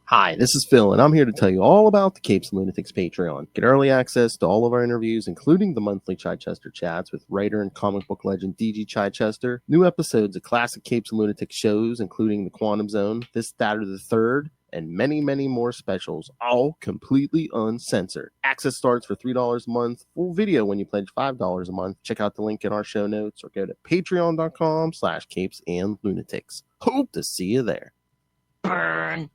Hi, this is Phil, and I'm here to tell you all about the Capes and Lunatics Patreon. Get early access to all of our interviews, including the monthly Chichester chats with writer and comic book legend DG Chichester, new episodes of classic Capes and Lunatics shows, including The Quantum Zone, This, That, or the Third, and many, many more specials, all completely uncensored. Access starts for $3 a month, full video when you pledge $5 a month. Check out the link in our show notes or go to patreon.com/capesandlunatics. Hope to see you there. Burn!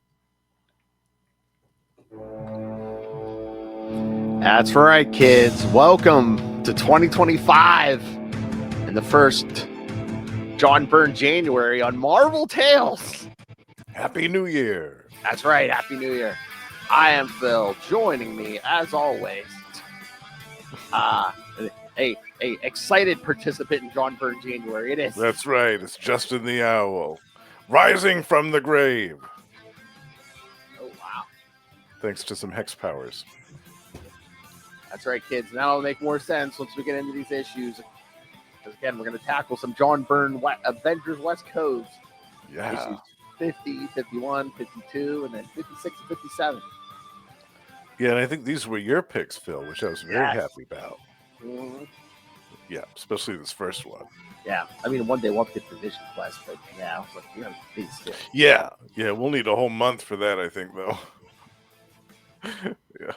That's right, kids. Welcome to 2025 and the first John Byrne January on Marvel Tales. Happy New Year. That's right. Happy New Year. I am Phil. Joining me, as always, a excited participant in John Byrne January. It is. That's right. It's Justin the Owl, rising from the grave. Oh, wow. Thanks to some hex powers. That's right, kids. And that'll make more sense once we get into these issues. Because, again, we're going to tackle some John Byrne Avengers West Coast. Yeah. Issues 50, 51, 52, and then 56 and 57. Yeah, and I think these were your picks, Phil, which I was very happy about. Mm-hmm. Yeah, especially this first one. Yeah, I mean, one day we'll have to get the Vision Quest, but yeah, I was like, you know, these two. Yeah, we'll need a whole month for that, I think, though. Yeah.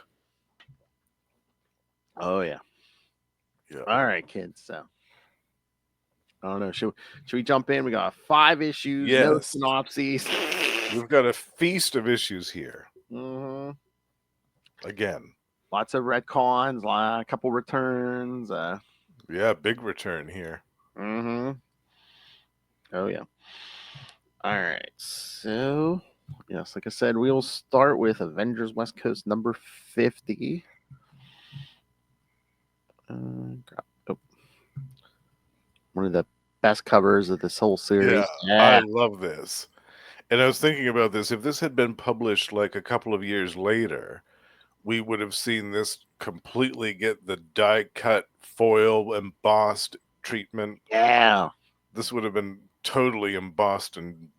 Oh, yeah. All right, kids. So, I don't know. Should we jump in? We got 5 issues, no synopses. We've got a feast of issues here. Mm-hmm. Again. Lots of retcons, a couple returns. Yeah, big return here. Mm-hmm. Oh, yeah. All right. So, yes, like I said, we'll start with Avengers West Coast number 50. One of the best covers of this whole series. Yeah, I love this. And I was thinking about this. If this had been published like a couple of years later, we would have seen this completely get the die-cut foil embossed treatment. Yeah. This would have been totally embossed and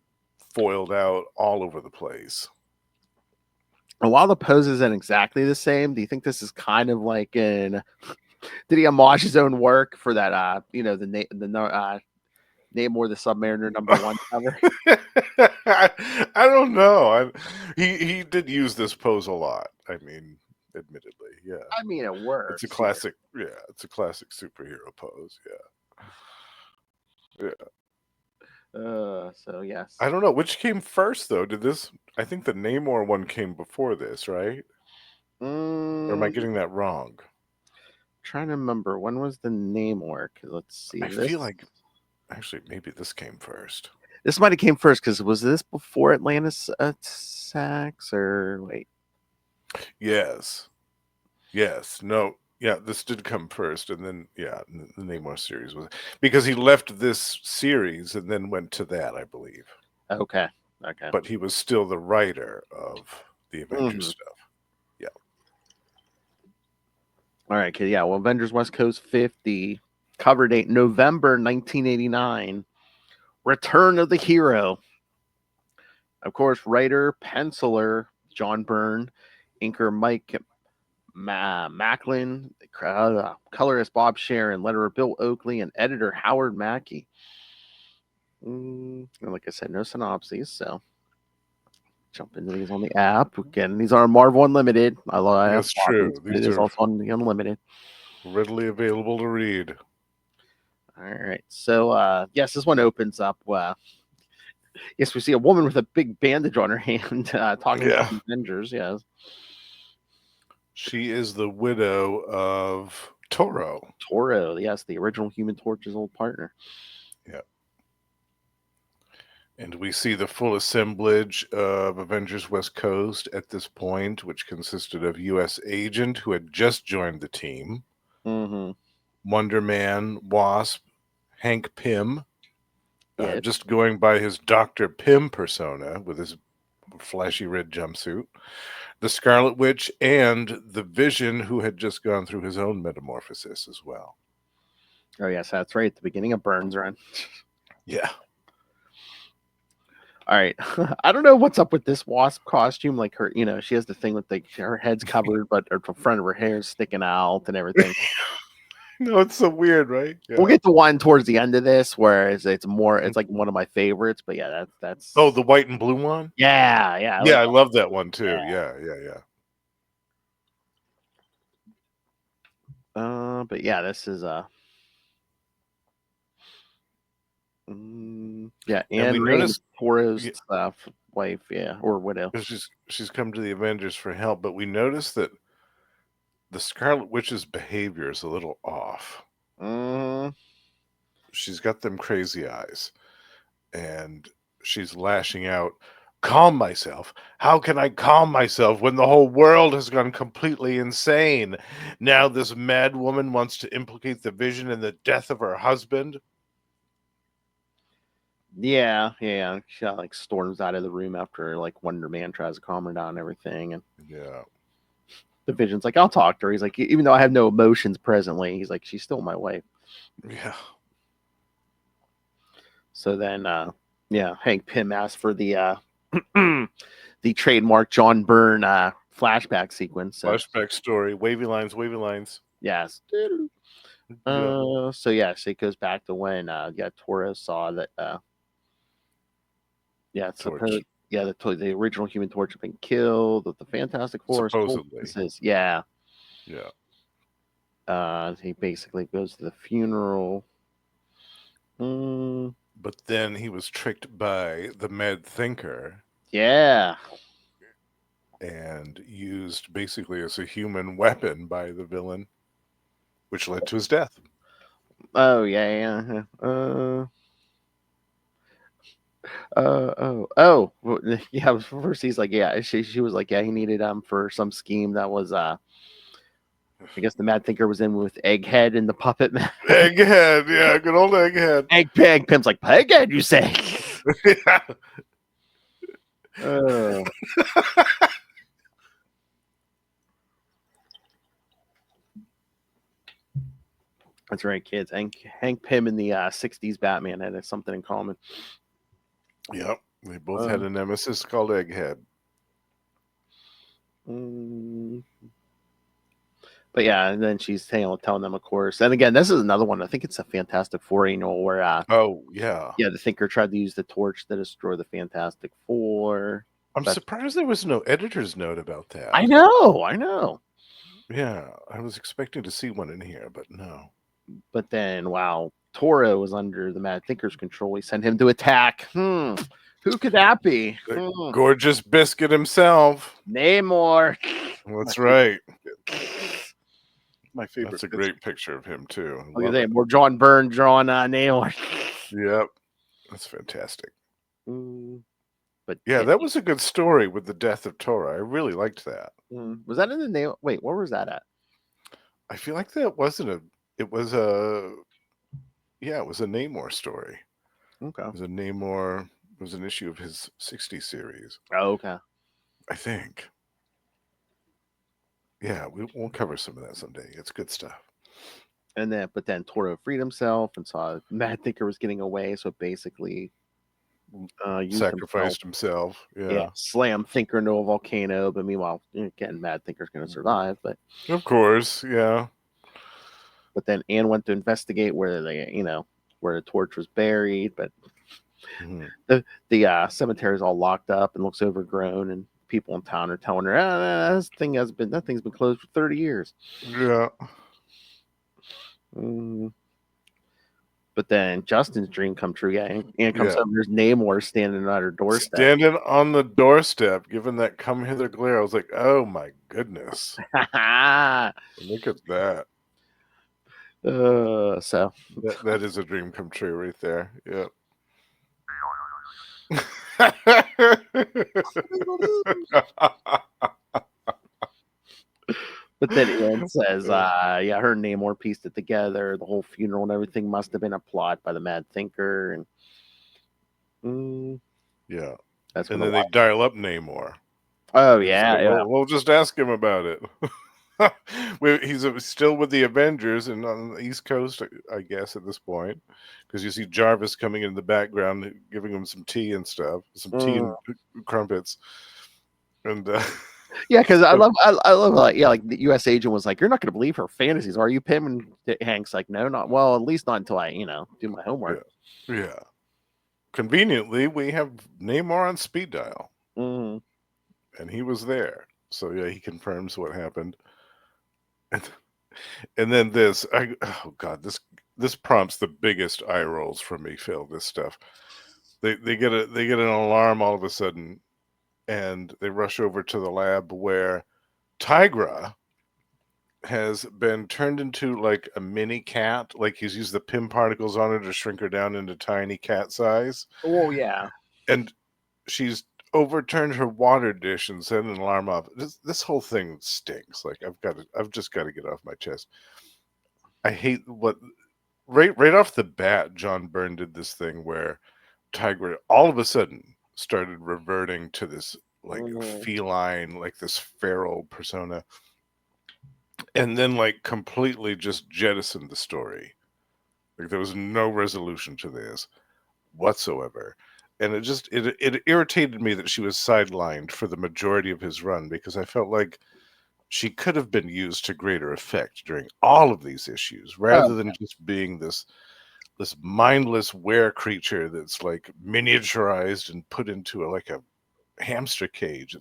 foiled out all over the place. And while the pose isn't exactly the same, do you think this is kind of like did he homage his own work for that, the Namor the Submariner #1 cover? I don't know. He did use this pose a lot. I mean, admittedly, yeah. I mean, it works. It's a classic, it's a classic superhero pose, yeah. So yes. I don't know which came first though. I think the Namor one came before this, right? Or am I getting that wrong? I'm trying to remember, when was the Namor? Let's see. I feel like actually maybe this came first. This might have came first because was this before Atlantis attacks or wait? Yes. No. Yeah, this did come first, and then the Namor series was because he left this series and then went to that, I believe. Okay. But he was still the writer of the Avengers stuff. Yeah. All right, kid. Yeah. Well, Avengers West Coast 50, cover date November 1989. Return of the Hero. Of course, writer, penciler John Byrne, inker Mike Macklin, colorist Bob Sharon, letterer Bill Oakley, and editor Howard Mackey. Like I said, no synopses, so jump into these on the app. Again, these are Marvel Unlimited. That's true. These are also on the Unlimited. Readily available to read. All right. So, yes, this one opens up. Yes, we see a woman with a big bandage on her hand talking about the Avengers. Yes. She is the widow of Toro. Yes, the original Human Torch's old partner. Yeah. And we see the full assemblage of Avengers West Coast at this point, which consisted of U.S. Agent, who had just joined the team, Wonder Man, Wasp, Hank Pym, just going by his Dr. Pym persona with his flashy red jumpsuit, the Scarlet Witch, and the Vision, who had just gone through his own metamorphosis as well. Oh, yes, that's right. At the beginning of Byrne's run. Yeah. All right. I don't know what's up with this wasp costume. Like her, she has the thing with her head's covered, but the front of her hair is sticking out and everything. No, it's so weird, right? Yeah. We'll get to one towards the end of this where it's like one of my favorites. But yeah, that's. Oh, the white and blue one. Yeah. I love that one too. Yeah. But yeah, this is and we Rain, noticed Toro's wife, or widow. She's come to the Avengers for help, but we noticed that the Scarlet Witch's behavior is a little off. She's got them crazy eyes, and she's lashing out. Calm myself. How can I calm myself when the whole world has gone completely insane? Now this mad woman wants to implicate the Vision in the death of her husband. Yeah. She like storms out of the room after like Wonder Man tries to calm her down and everything, and the Vision's like, I'll talk to her. He's like, even though I have no emotions presently, he's like, she's still my wife. Yeah. So then, Hank Pym asked for the the trademark John Byrne flashback sequence. So. Flashback story, wavy lines. Yes. So it goes back to when Toro saw that the original Human Torch had been killed, that the Fantastic Four supposedly. He basically goes to the funeral. But then he was tricked by the Mad Thinker. Yeah. And used basically as a human weapon by the villain, which led to his death. Oh, yeah. First he's like, she was like, he needed for some scheme that was I guess the Mad Thinker was in with Egghead and the Puppet Man. Egghead, yeah, good old Egghead. Egg Pim's like, Egghead, you say? That's right, kids. Hank Pym and the 60s Batman had something in common. Yep, they both had a nemesis called Egghead. But yeah, and then she's telling them, of course. And again, this is another one. I think it's a Fantastic Four annual where the Thinker tried to use the torch to destroy the Fantastic Four. I'm surprised there was no editor's note about that. I know. Yeah, I was expecting to see one in here, but no. But then, while Toro was under the Mad Thinker's control, he sent him to attack. Who could that be? Gorgeous Biscuit himself. Namor. That's right. My favorite. That's a great picture of him, too. Look at that. More John Byrne drawing Namor. Yep. That's fantastic. But yeah, that was a good story with the death of Toro. I really liked that. Was that in the name? Wait, where was that at? I feel like that wasn't it was a Namor story. Okay. It was an issue of his 60 series. Oh, okay. I think. Yeah, we'll cover some of that someday. It's good stuff. But then Toro freed himself and saw Mad Thinker was getting away, so basically sacrificed himself. Yeah. Slam Thinker into a volcano, but meanwhile, again, Mad Thinker's going to survive. But of course, yeah. But then Anne went to investigate where where the torch was buried, but the cemetery is all locked up and looks overgrown, and people in town are telling her, that thing's been closed for 30 years. Yeah. But then Justin's dream come true. Yeah, Anne comes over. There's Namor standing at her doorstep. Standing on the doorstep, giving that come hither glare. I was like, oh my goodness. Look at that. So that is a dream come true right there. Yep. But then Anne says, her and Namor pieced it together. The whole funeral and everything must have been a plot by the Mad Thinker. And that's and then they dial up Namor. Oh, yeah. We'll just ask him about it. He's still with the Avengers and on the East Coast, I guess, at this point, because you see Jarvis coming in the background, giving him some tea and stuff, some tea and crumpets, and Yeah, because I love like yeah, like the U.S. agent was like, "You're not going to believe her fantasies, are you, Pym?" And Hank's like, "No, not well. At least not until I, do my homework." yeah. Conveniently, we have Namor on speed dial, Mm-hmm. and he was there, so yeah, he confirms what happened. And then oh god, this prompts the biggest eye rolls for me, Phil. This stuff. They get an alarm all of a sudden, and they rush over to the lab where Tigra has been turned into like a mini cat. Like he's used the Pym particles on her to shrink her down into tiny cat size. Oh yeah. And she's overturned her water dish and set an alarm off. This whole thing stinks. Like I've just got to get off my chest. I hate what right off the bat, John Byrne did this thing where Tigra all of a sudden started reverting to this like feline, like this feral persona, and then like completely just jettisoned the story. Like there was no resolution to this whatsoever. And it irritated me that she was sidelined for the majority of his run, because I felt like she could have been used to greater effect during all of these issues, rather than just being this mindless were creature that's like miniaturized and put into like a hamster cage.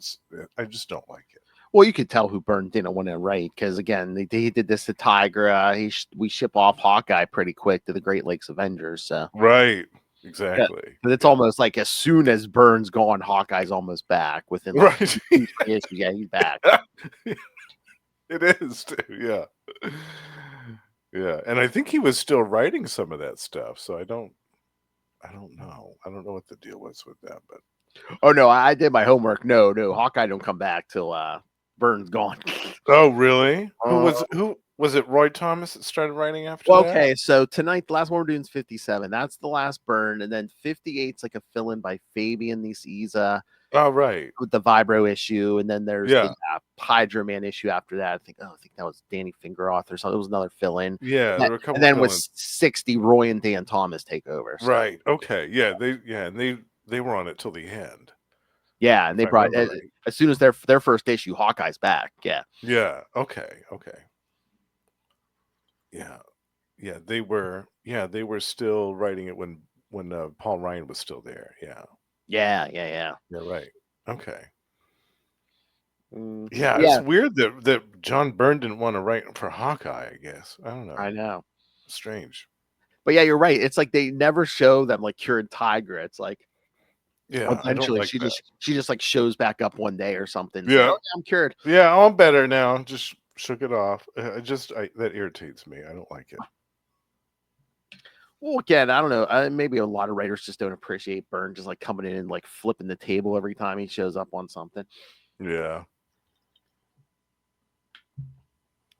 I just don't like it. Well, you could tell who Byrne didn't want to write, because again, he did this to Tigra. We ship off Hawkeye pretty quick to the Great Lakes Avengers. So right, exactly. Yeah, but it's almost like as soon as Byrne's gone, Hawkeye's almost back within like right. 2 issues. Yeah, he's back. It is too. Yeah, yeah. And I think he was still writing some of that stuff. So I don't know. I don't know what the deal was with that, but. Oh no, I did my homework. No, Hawkeye don't come back till Byrne's gone. Oh really? Who was it? Roy Thomas that started writing after that? Okay, so tonight the last one we're doing is 57. That's the last Byrne, and then 58's like a fill-in by Fabian Nicieza. Oh right, with the Vibro issue, and then there's yeah. the Hydro Man issue after that. I think that was Danny Fingeroth or something. It was another fill-in. Yeah, there were a couple. And then with 60, Roy and Dan Thomas take over. So. Right. Okay. Yeah. They were on it till the end. Yeah, and they brought as soon as their first issue, Hawkeye's back. Yeah. Yeah. Okay. Okay. Yeah. Yeah. They were still writing it when Paul Ryan was still there. Yeah. Yeah. Yeah. Right. Okay. Mm-hmm. Yeah, it's weird that John Byrne didn't want to write for Hawkeye, I guess. I don't know. I know. Strange. But yeah, you're right. It's like they never show them like curing Tigra. It's like eventually she just like shows back up one day or something. Yeah, like, oh, I'm cured. Yeah, I'm better now. Just shook it off. That irritates me. I don't like it. Well, again, I don't know. Maybe a lot of writers just don't appreciate Byrne just like coming in and like flipping the table every time he shows up on something. Yeah.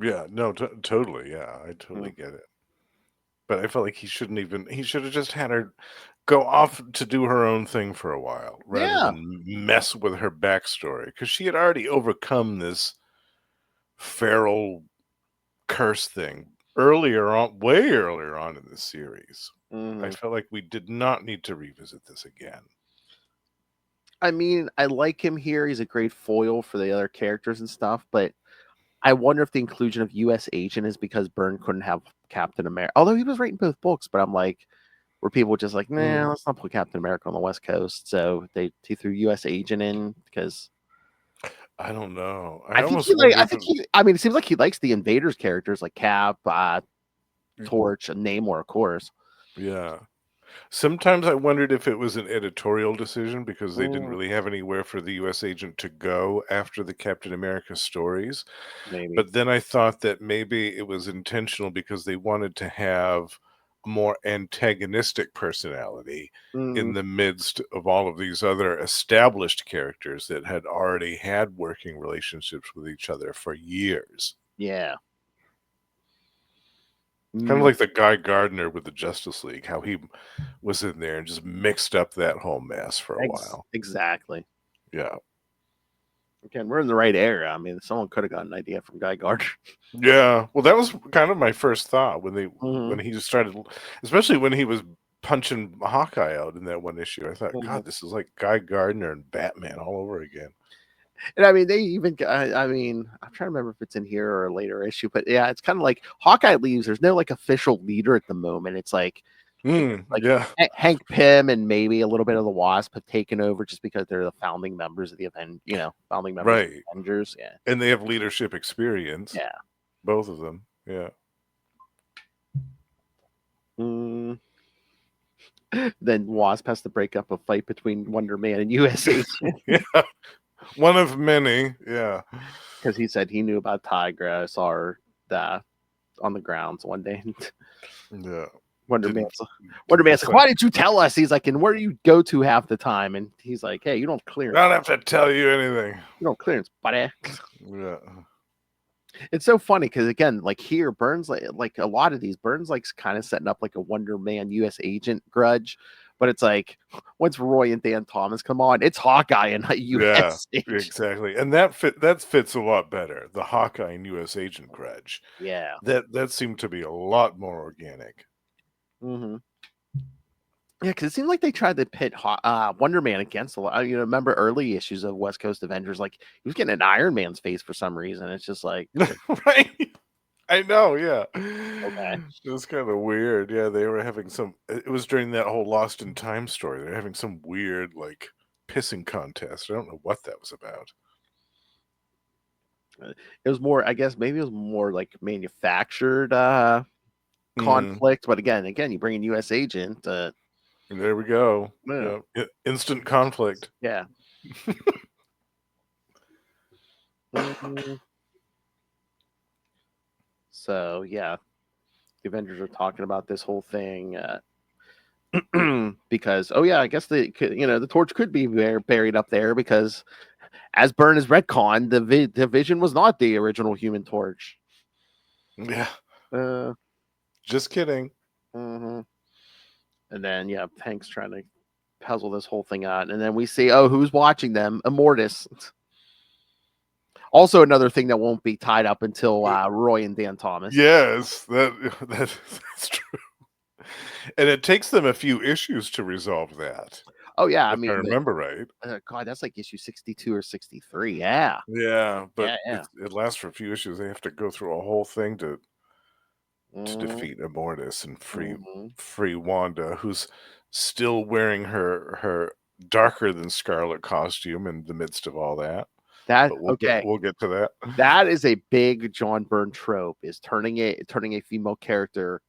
Yeah. No. Totally. Yeah, I totally get it. But I felt like he should have just had her go off to do her own thing for a while, rather than mess with her backstory, because she had already overcome this feral curse thing way earlier on in the series. I felt like we did not need to revisit this again. I mean, I like him here. He's a great foil for the other characters and stuff, but I wonder if the inclusion of U.S. Agent is because Byrne couldn't have Captain America. Although he was writing both books, but I'm like, were people just like, nah, let's not put Captain America on the West Coast? So he threw U.S. Agent in because I don't know. I mean, it seems like he likes the Invaders characters like Cap, Torch, and Namor, of course. Yeah. Sometimes I wondered if it was an editorial decision because they didn't really have anywhere for the U.S. Agent to go after the Captain America stories. Maybe. But then I thought that maybe it was intentional because they wanted to have a more antagonistic personality in the midst of all of these other established characters that had already had working relationships with each other for years. Yeah. Kind of like the Guy Gardner with the Justice League, how he was in there and just mixed up that whole mess for a while. Exactly. Yeah. Again, we're in the right era. I mean, someone could have got an idea from Guy Gardner. Yeah, well, that was kind of my first thought when Mhm. he just started, especially when he was punching Hawkeye out in that one issue. I thought, Mhm. God, this is like Guy Gardner and Batman all over again. And I mean, they even. I mean, I'm trying to remember if it's in here or a later issue, but yeah, it's kind of like Hawkeye leaves. There's no like official leader at the moment. It's like Yeah, Hank Pym and maybe a little bit of the Wasp have taken over just because they're the founding members of the founding members of the right. Avengers. Yeah, And they have leadership experience, yeah. both of them. Yeah. Mm. Then Wasp has to break up a fight between Wonder Man and US Agent Yeah. One of many. Yeah. because he said he knew about Tigress or on the grounds one day. Yeah. Wonder Didn't Man's like, decide. why didn't you tell us? He's like, and where do you go to half the time? And he's like, hey, you don't I clearance. don't have to tell you anything. You don't clearance, buddy. Yeah. It's so funny because again, like here, Burns like a lot of these Burns like kind of setting up like a Wonder Man US Agent grudge, but it's like once Roy and Dan Thomas come on, it's Hawkeye and Yeah, US Agent. exactly. And that fits a lot better. The Hawkeye and US Agent grudge. Yeah. That seemed to be a lot more organic. Mm-hmm. Yeah, because it seemed like they tried to pit Wonder Man against a lot. You know, remember early issues of West Coast Avengers? Like he was getting an Iron Man's face for some reason. It's just like, Right? I know, yeah. okay. It was kind of weird. Yeah, they were having it was during that whole Lost in Time story. They're having some weird, like, pissing contest. I don't know what that was about. It was more, I guess, maybe it was more like manufactured Mm, conflict. But again, you bring in US Agent. there we go. Yeah. Yeah. Instant conflict. Yeah. Mhm. So yeah, the Avengers are talking about this whole thing because I guess the torch could be buried up there because as Byrne is retcon, the Vision was not the original Human Torch. Yeah. Uh, Just kidding. mhm. And then Hank's trying to puzzle this whole thing out, and then we see who's watching them? Immortus. Also, another thing that won't be tied up until Roy and Dan Thomas. Yes, that's true. And it takes them a few issues to resolve that. Oh yeah, I If I mean, remember right. God, that's like issue 62 or 63. Yeah, Yeah, but yeah. it lasts for a few issues. They have to go through a whole thing to Mhm, defeat Immortus and mhm. free Wanda, who's still wearing her darker than Scarlet costume in the midst of all that. That But okay. we'll get to that. That is a big John Byrne trope, is turning a female character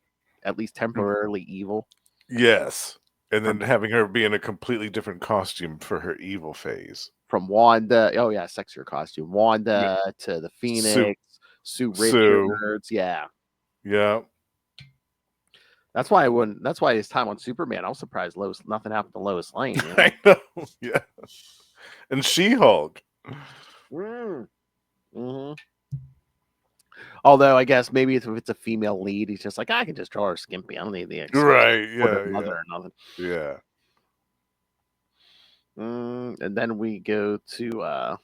at least temporarily evil. Yes. And then From having her be in a completely different costume for her evil phase. Wanda, oh yeah, sexier costume. Yeah. Wanda to the Sue Phoenix, Sue Sue. Richards, yeah. Yeah. That's why his time on Superman, I was surprised nothing happened to Lois Lane, you know. I know. Yeah. And She-Hulk. Mm-hmm. Although I guess maybe if it's a female lead, he's just like, I can just draw her skimpy. I don't need the Right. supportive Yeah. mother Yeah. or nothing. Yeah. And then we go to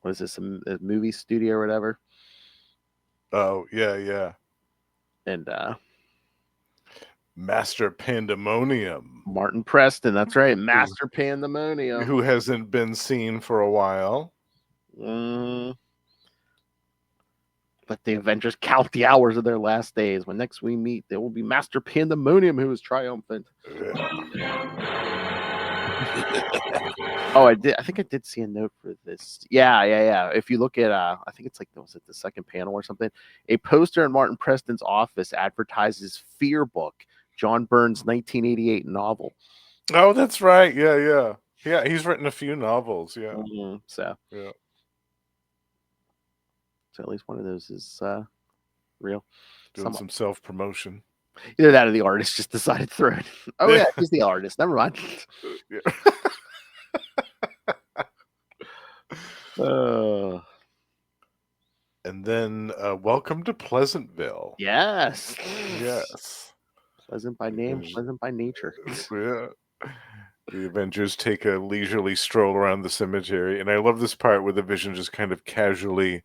what is this, a movie studio or whatever? Oh, yeah, yeah. And Master Pandemonium, Martin Preston, that's right, Master Pandemonium. who hasn't been seen for a while. Mm. But the Avengers count the hours of their last days. When next we meet, there will be Master Pandemonium who is triumphant. Oh, I think I did see a note for this. Yeah. If you look at, I think it's like, was it the second panel or something? A poster in Martin Preston's office advertises Fear Book, John Byrne's 1988 novel. Oh, that's right. Yeah, yeah. Yeah, he's written a few novels. Yeah. Mm-hmm. So at least one of those is real. Doing some self-promotion. Either that or the artist just decided to throw it. Oh, yeah, he's the artist. Never mind. Yeah. And then welcome to Pleasantville. Yes. Yes. Pleasant by name, pleasant by nature. Yeah. The Avengers take a leisurely stroll around the cemetery, and I love this part where the Vision just kind of casually,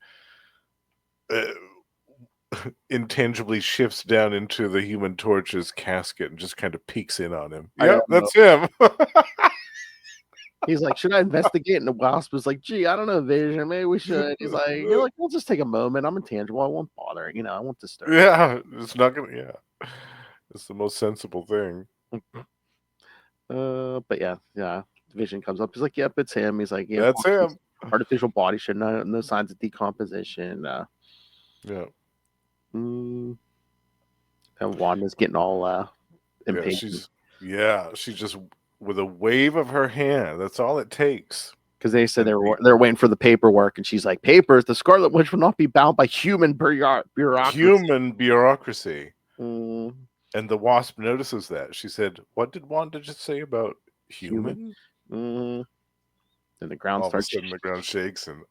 intangibly shifts down into the Human Torch's casket and just kind of peeks in on him. I Yep, know. that's him. He's like, should I investigate? And the Wasp was like, gee, I don't know, Vision. Maybe we should. He's like, we'll just take a moment. I'm intangible. I won't bother. I won't disturb. Yeah, it's not gonna. Yeah, it's the most sensible thing. But yeah. Vision comes up. He's like, yep, it's him. He's like, yeah, That's him. artificial body should no signs of decomposition. Yeah. And Wanda's getting all impatient. She's just with a wave of her hand. That's all it takes. Because they said they're waiting for the paperwork, and she's like, papers. The Scarlet Witch will not be bound by human bureaucracy. Human bureaucracy. Mm. And the Wasp notices that. She said, "What did Wanda just say about human?" And the ground all starts. Of a sudden, the ground shakes, and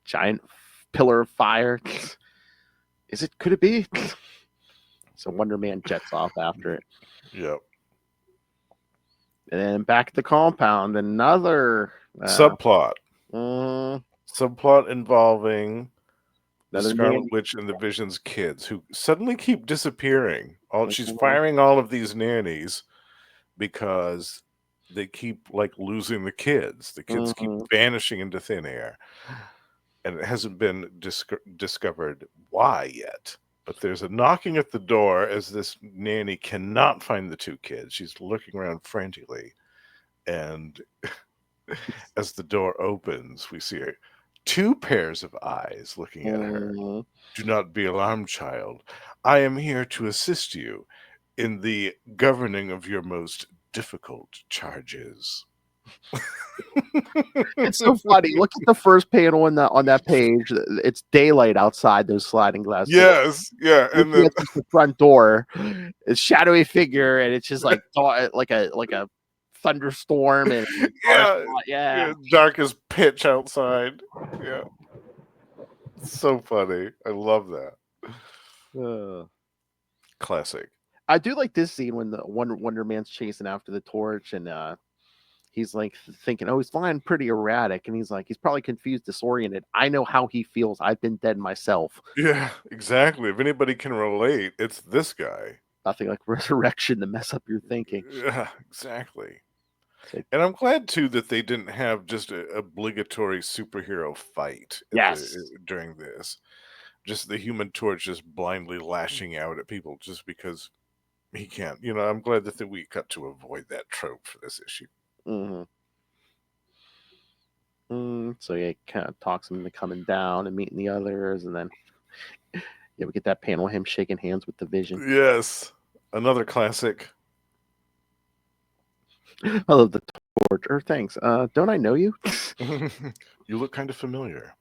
giant pillar of fire. Could it be? So Wonder Man jets off after it. Yep. And then back at the compound, another subplot. Subplot involving the Scarlet Witch and the Vision's kids, who suddenly keep disappearing. She's firing all of these nannies because they keep losing the kids. The kids keep vanishing into thin air, and it hasn't been discovered why yet. But there's a knocking at the door as this nanny cannot find the two kids. She's looking around frantically, and as the door opens, we see two pairs of eyes looking at her. Do not be alarmed, child. I am here to assist you in the governing of your most difficult charges. It's so funny. Look at the first panel on that page. It's daylight outside those sliding glass doors. Yes, yeah, and then the front door, it's shadowy figure, and it's just like a thunderstorm, and dark as pitch outside. Yeah, so funny. I love that. Classic. I do like this scene when the Wonder Man's chasing after the torch, and he's like thinking, oh, he's flying pretty erratic, and he's probably confused, disoriented. I know how he feels. I've been dead myself. Yeah, exactly. If anybody can relate, it's this guy. Nothing like resurrection to mess up your thinking. Yeah, exactly. And I'm glad too that they didn't have just an obligatory superhero fight. During this, just the Human Torch just blindly lashing out at people just because he can't. I'm glad that we got to avoid that trope for this issue. So he kind of talks him into coming down and meeting the others, and then we get that panel of him shaking hands with the Vision. Yes, another classic. I love the torch. Thanks. Don't I know you? You look kind of familiar.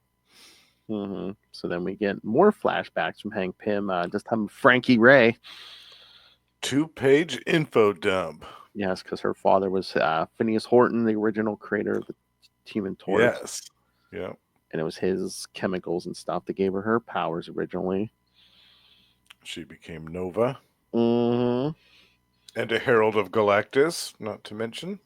So then we get more flashbacks from Hank Pym. This time Frankie Ray. 2-page info dump. Yes, because her father was Phineas Horton, the original creator of the Human Torch. Yes. Yeah. And it was his chemicals and stuff that gave her powers originally. She became Nova. And a Herald of Galactus, not to mention.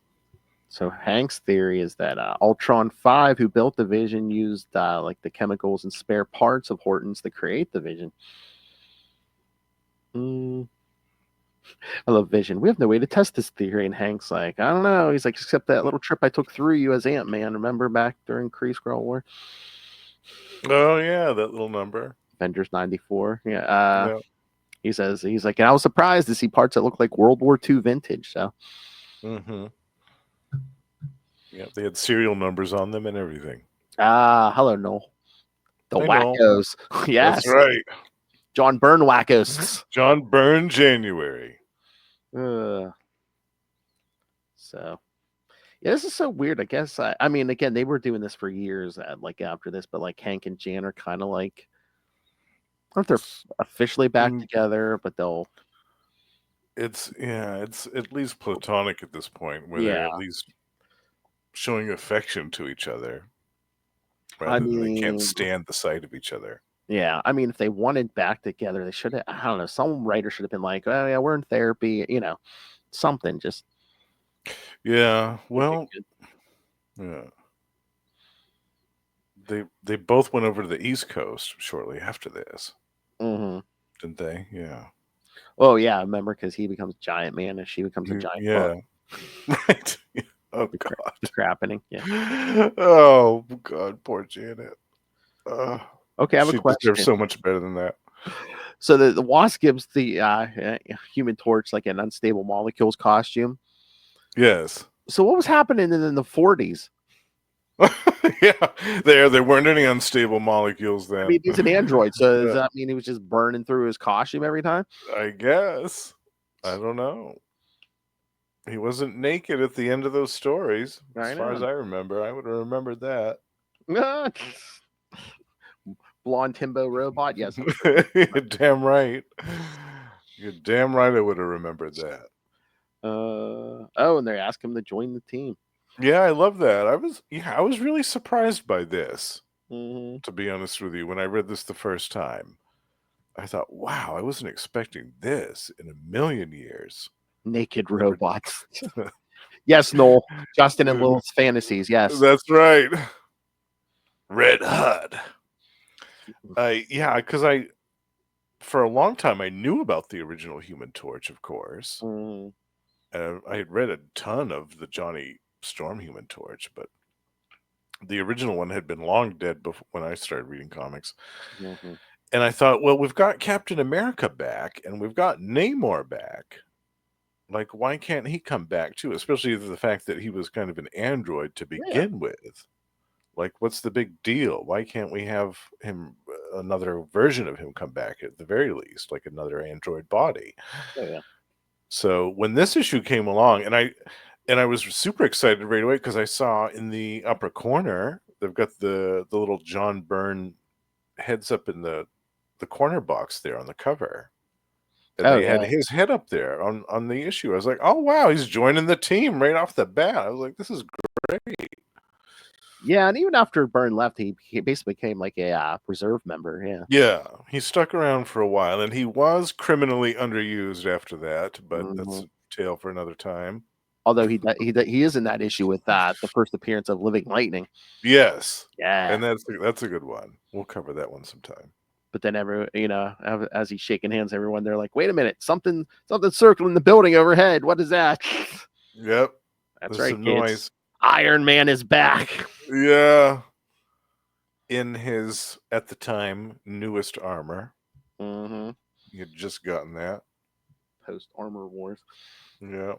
So Hank's theory is that Ultron 5, who built the Vision, used the chemicals and spare parts of Horton's to create the Vision. I love Vision. We have no way to test this theory. And Hank's like, I don't know. He's like, except that little trip I took through you as Ant-Man. Remember back during Kree-Skrull War? Oh, yeah, that little number. Avengers 94. Yeah. He says, he's like, and I was surprised to see parts that look like World War II vintage. So. Yeah, they had serial numbers on them and everything. Hello, Noel. The Wackos. Yes. That's right. John Byrne Wackos. John Byrne January. So, yeah, this is so weird. I guess, I mean, again, they were doing this for years, after this, but Hank and Jan are kind of I don't know if they're officially back together, but they'll. It's at least platonic at this point, where they're at least showing affection to each other. Rather than they can't stand the sight of each other. Yeah, I mean, if they wanted back together, they should have. I don't know. Some writer should have been like, "Oh yeah, we're in therapy," something. Just Yeah. Well, yeah. They both went over to the East Coast shortly after this, didn't they? Yeah. Oh yeah, I remember, because he becomes Giant Man and she becomes a giant Yeah. Right. Oh the God. crappening. Yeah. Oh God. Poor Janet. Okay, I have a She deserves question. so much better than that. So the Wasp gives the Human Torch like an unstable molecules costume. Yes. So what was happening in the 40s? Yeah. There weren't any unstable molecules I then. mean, he's an android, so does Yeah, that mean he was just burning through his costume every time? I guess. I don't know. He wasn't naked at the end of those stories, as I far as know. I remember. I would have remembered that. Blonde Timbo robot. Yes, I'm You're damn right. You're damn right I would have remembered that. sure. Oh, and they asked him to join the team. Yeah, I love that. I was really surprised by this, Mm-hmm. to be honest with you, when I read this the first time. I thought, wow, I wasn't expecting this in a million years. Naked Never robots. Yes, Noel. Justin and Lilith's fantasies. Yes. That's right. Red hot. Because for a long time I knew about the original Human Torch, of course. Mm-hmm. I had read a ton of the Johnny Storm Human Torch, but the original one had been long dead when I started reading comics. Mm-hmm. And I thought, well, we've got Captain America back, and we've got Namor back. Like, why can't he come back too? Especially the fact that he was kind of an android to Yeah. begin with. Like, what's the big deal? Why can't we have him, another version of him, come back at the very least, like another android body? Oh, yeah. So when this issue came along, and I was super excited right away, because I saw in the upper corner they've got the little John Byrne heads up in the corner box there on the cover. And Oh, they had yeah. his head up there on the issue. I was like, oh wow, he's joining the team right off the bat. I was like, this is great. Yeah, and even after Byrne left, he basically became like a reserve member. Yeah. Yeah, he stuck around for a while, and he was criminally underused after that, but that's Mm-hmm. a tale for another time. Although he is in that issue with the first appearance of Living Lightning. Yes, Yeah. and that's a good one. We'll cover that one sometime. But then as he's shaking hands, everyone, they're like, "Wait a minute, something circling the building overhead. What is that?" Yep, That's there's right, some kids. noise. Iron Man is back. Yeah, in his, at the time, newest armor. Mm-hmm. He had just gotten that. Post Armor Wars. Yeah.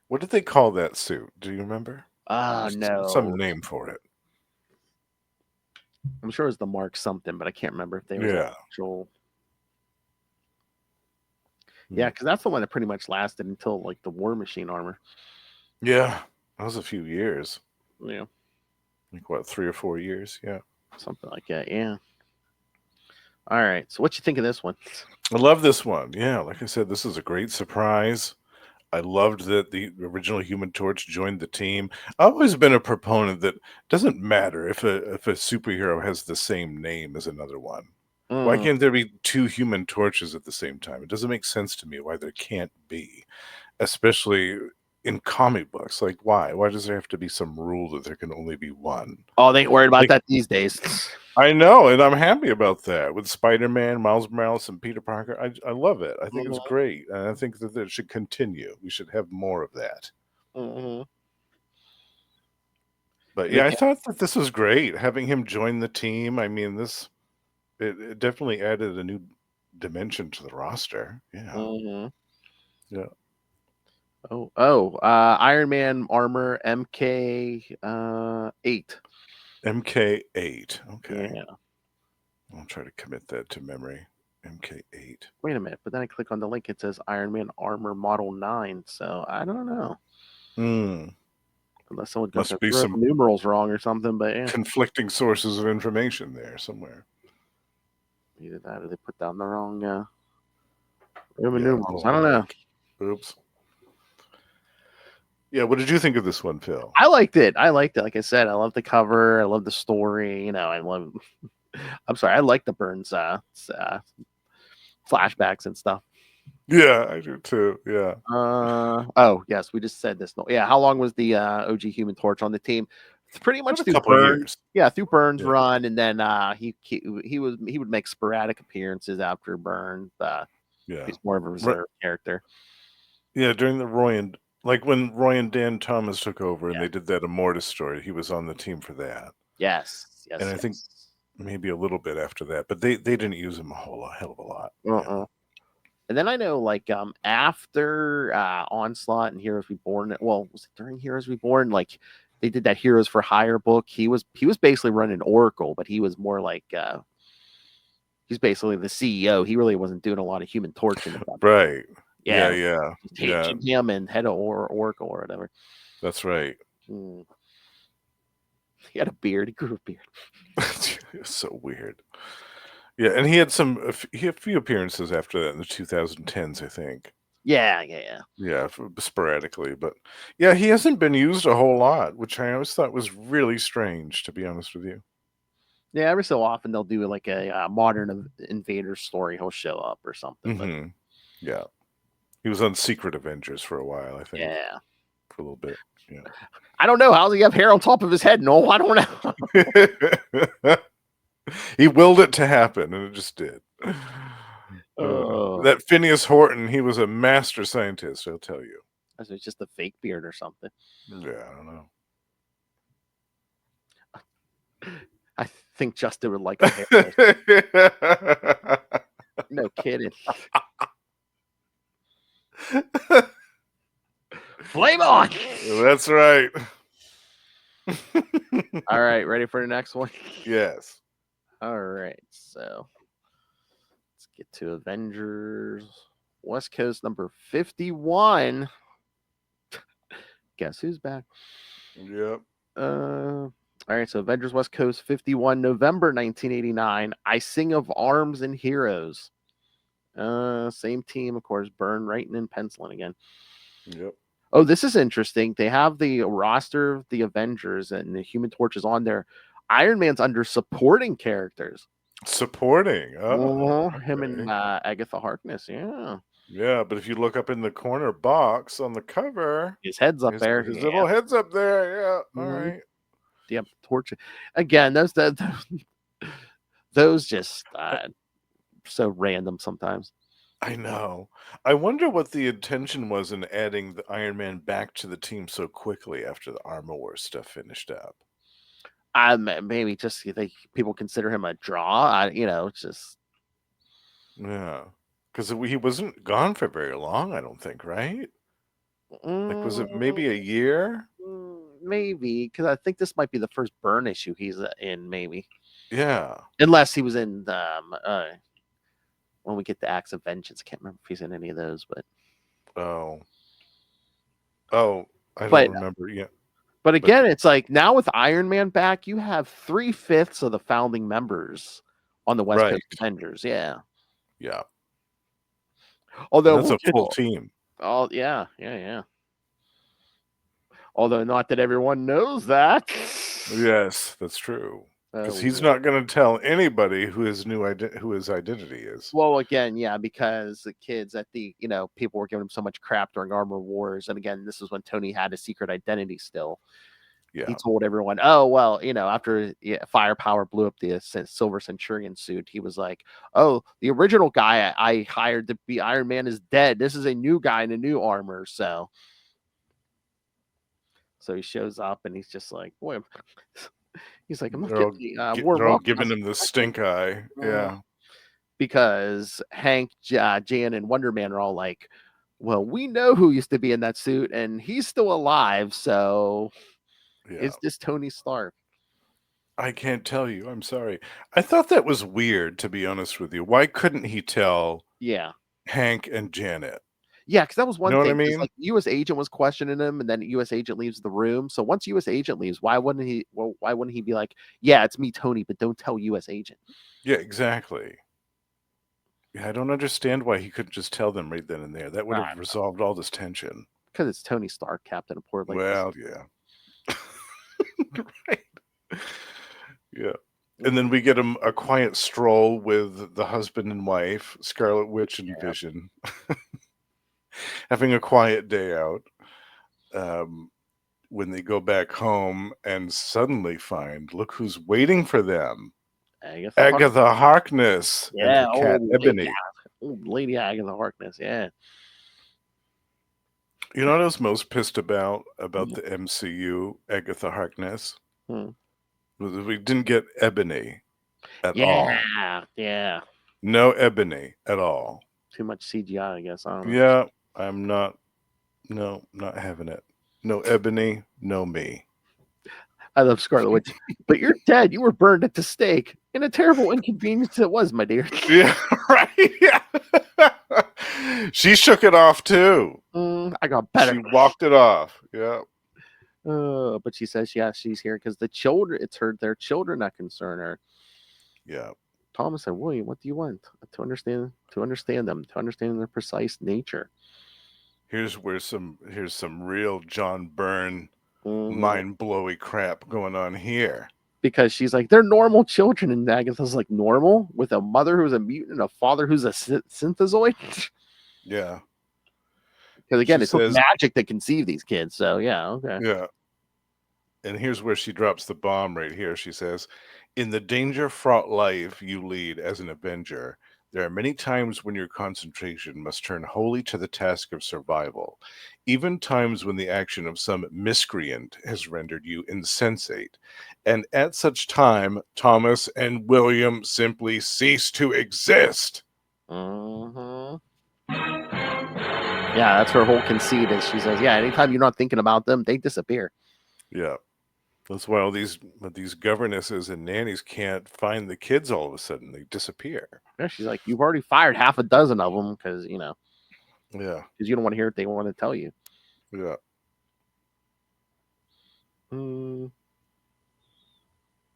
What did they call that suit? Do you remember? There's some No. name for it. I'm sure it was the Mark something, but I can't remember if they was Yeah. actual. Yeah, because that's the one that pretty much lasted until like the War Machine armor. Yeah. That was a few years. Yeah, Like what, 3 or 4 years? Yeah. something like that. Yeah. All right. So what you think of this one? I love this one. Yeah. Like I said, this is a great surprise. I loved that the original Human Torch joined the team. I've always been a proponent that it doesn't matter if a superhero has the same name as another one. Why can't there be 2 Human Torches at the same time? It doesn't make sense to me why there can't be, especially in comic books. Like, why? Why does there have to be some rule that there can only be one? Oh, they ain't worried about Like, that these days. I know, and I'm happy about that. With Spider-Man, Miles Morales, and Peter Parker, I love it. I think it's Mm-hmm. great, and I think that it should continue. We should have more of that. Mm-hmm. But yeah, I thought that this was great, having him join the team. I mean, it definitely added a new dimension to the roster. Yeah. Mm-hmm. Yeah. Iron Man armor MK8. MK8. Okay. Yeah. I'll try to commit that to memory. MK8. Wait a minute, but then I click on the link. It says Iron Man armor model 9. So I don't know. Unless someone got Must be the some numerals wrong or something. But yeah, conflicting sources of information there somewhere. either that or they put down the wrong Roman Yeah, numerals. I don't know. Oops. Yeah, what did you think of this one, Phil? I liked it. Like I said, I love the cover. I love the story. I love. I'm sorry. I like the Burns flashbacks and stuff. Yeah, I do too. Yeah. Oh yes, we just said this. No, yeah. How long was the OG Human Torch on the team? It's pretty But much a through couple of Burn. years. Yeah, through Burn's Yeah. run, and then he would make sporadic appearances after Burn. Yeah. He's more of a reserve character. Yeah, during the when Roy and Dan Thomas took over and Yeah. they did that Immortus story, he was on the team for that. Yes. And Yes. I think maybe a little bit after that, but they didn't use him a hell of a lot. Yeah. And then I know, like, after Onslaught and Heroes Reborn, well, was it during Heroes Reborn? Like, they did that Heroes for Hire book. He was basically running Oracle, but he was more like he's basically the CEO. He really wasn't doing a lot of Human Torching. Right. Yeah, Yeah. him and head of Oracle or whatever. That's right. He had a beard. He grew a beard. It's so weird. Yeah, and he had a few appearances after that in the 2010s, I think. Yeah. Yeah, sporadically, but yeah, he hasn't been used a whole lot, which I always thought was really strange, to be honest with you. Yeah, every so often they'll do like a modern Invader story. He'll show up or something. But... Yeah, he was on Secret Avengers for a while, I think. Yeah, for a little bit. Yeah, I don't know. How does he have hair on top of his head? No, I don't know. He willed it to happen, and it just did. That Phineas Horton, he was a master scientist, I'll tell you. Is it just a fake beard or something? Yeah, I don't know. I think Justin would like a hair. No kidding. Flame on! That's right. All right, ready for the next one? Yes. All right, so let's get to Avengers West Coast number 51. Guess who's back? Yep. All right, so Avengers West Coast 51, November 1989. I Sing of Arms and Heroes. Same team, of course. Byrne writing and penciling again. Yep. Oh, this is interesting. They have the roster of the Avengers and the Human Torch is on there. Iron Man's under supporting characters. Supporting? Oh, him and Agatha Harkness. Yeah. Yeah, but if you look up in the corner box on the cover, his head's up there. His little head's up there. Yeah. All right. Yep. Torch. Again, those just so random sometimes. I know. I wonder what the intention was in adding the Iron Man back to the team so quickly after the Armor Wars stuff finished up. Maybe just people consider him a draw. It's just because he wasn't gone for very long. I don't think, right? Like, was it maybe a year? Maybe, because I think this might be the first Byrne issue he's in. Maybe. Yeah. Unless he was in when we get the Acts of Vengeance. I can't remember if he's in any of those, but I don't remember yet. But again, it's like now with Iron Man back, you have 3/5 of the founding members on the West Coast Avengers. Yeah. Yeah. Although that's a full team. Oh yeah. Although not that everyone knows that. Yes, that's true. Because he's not going to tell anybody who his identity is. Well, again, yeah, because the kids at the people were giving him so much crap during Armor Wars, and again, this is when Tony had a secret identity still. Yeah. He told everyone, "Oh well, after Firepower blew up the Silver Centurion suit, he was like, oh, the original guy I hired to be Iron Man is dead. This is a new guy in a new armor." So he shows up and he's just like, boy. He's like, I'm not they're all giving him the stink eye. Yeah. Because Hank, Jan, and Wonder Man are all like, well, we know who used to be in that suit, and he's still alive, so it's just Tony Stark. I can't tell you. I'm sorry. I thought that was weird, to be honest with you. Why couldn't he tell Hank and Janet? Yeah, because that was one thing. What I mean? Like, U.S. Agent was questioning him, and then U.S. Agent leaves the room. So once U.S. Agent leaves, why wouldn't he be like, yeah, it's me, Tony, but don't tell U.S. Agent? Yeah, exactly. Yeah, I don't understand why he couldn't just tell them right then and there. That would have resolved all this tension. Because it's Tony Stark, Captain of Port. Well, yeah. Right. Yeah. And then we get a quiet stroll with the husband and wife, Scarlet Witch and Vision. having a quiet day out. When they go back home and suddenly find, look who's waiting for them. Agatha Harkness and her cat Ebony. Lady Agatha Harkness, yeah. You know what I was most pissed about the MCU, Agatha Harkness? We didn't get Ebony at all. Yeah. No Ebony at all. Too much CGI, I guess. I don't know. Yeah, I'm not having it. No Ebony, no me. I love Scarlet Witch, but you're dead. You were burned at the stake. And a terrible inconvenience it was, my dear. Yeah, right. Yeah. She shook it off too. I got better. She walked it off. Yeah. But she says, she's here because the children. It's their children that concern her. Yeah. Thomas said, "William, what do you want to understand them, to understand their precise nature?" Here's some real John Byrne mind-blowing crap going on here. Because she's like, they're normal children, and Agatha's like, normal? With a mother who's a mutant and a father who's a synthezoid? Yeah. Because again, it took magic to conceive these kids, so yeah, okay. Yeah. And here's where she drops the bomb right here. She says, in the danger-fraught life you lead as an Avenger, there are many times when your concentration must turn wholly to the task of survival, even times when the action of some miscreant has rendered you insensate. And at such time, Thomas and William simply cease to exist. Yeah, that's her whole conceit is she says, anytime you're not thinking about them, they disappear. Yeah. That's why all these governesses and nannies can't find the kids all of a sudden. They disappear. Yeah, she's like, you've already fired half a dozen of them because, Yeah. Because you don't want to hear what they want to tell you. Yeah. Then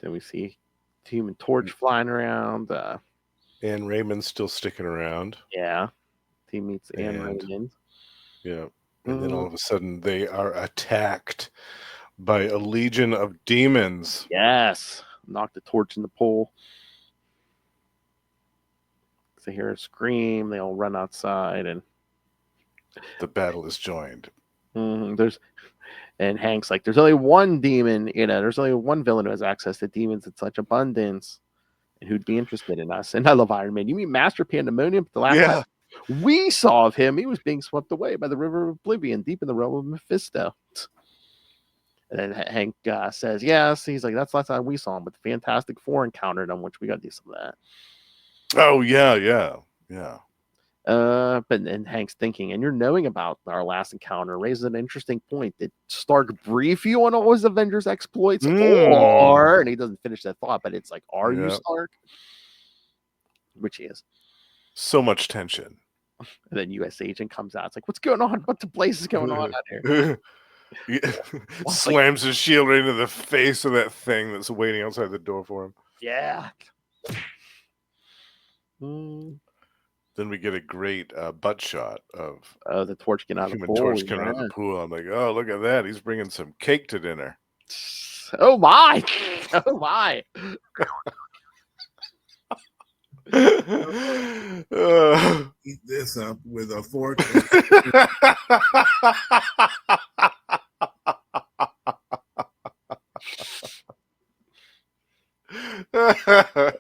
we see Human Torch flying around. Anne Raymond's still sticking around. Yeah. He meets Anne Raymond. Yeah. And then all of a sudden they are attacked by a legion of demons. Yes. Knock the torch in the pool. They hear a scream. They all run outside, and the battle is joined. And Hank's like, there's only one demon, there's only one villain who has access to demons in such abundance, and who'd be interested in us. And I love Iron Man. You mean Master Pandemonium? The last time we saw of him, he was being swept away by the River of Oblivion, deep in the realm of Mephisto. And then Hank says, yes. He's like, that's the last time we saw him, but the Fantastic Four encountered him, which we got to do some of that. Oh, yeah. But Hank's thinking, and you're knowing about our last encounter raises an interesting point. Did Stark brief you on all his Avengers exploits? Or, and he doesn't finish that thought, but it's like, are you Stark? Which he is. So much tension. And then U.S. agent comes out. It's like, what's going on? What the place is going on out here? Slams his shield right into the face of that thing that's waiting outside the door for him. Yeah. Then we get a great butt shot of the Torch getting out of the pool. Torch coming out of the pool. I'm like, oh, look at that. He's bringing some cake to dinner. Oh, my. Oh, my. Eat this up with a fork.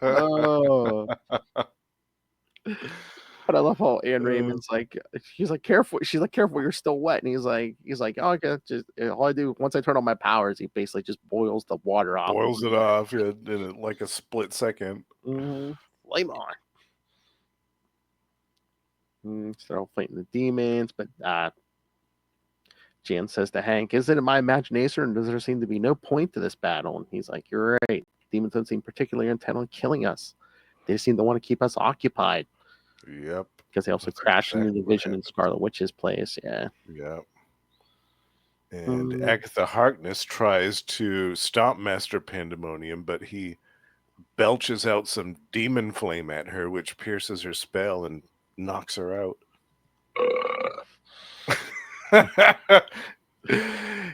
Oh. But I love how Anne Raymond's like, she's like, careful. She's like, careful, you're still wet. And he's like, oh, okay, just all I do once I turn on my powers, he basically just boils the water off. Boils it off in like a split second. Flame on. Start fighting the demons, but Jan says to Hank, is it in my imagination, or does there seem to be no point to this battle? And he's like, you're right. Demons don't seem particularly intent on killing us. They seem to want to keep us occupied. Yep. Because they also crashed into the Vision in Scarlet Witch's place. Yeah. Yep. And Agatha Harkness tries to stop Master Pandemonium, but he belches out some demon flame at her, which pierces her spell and knocks her out.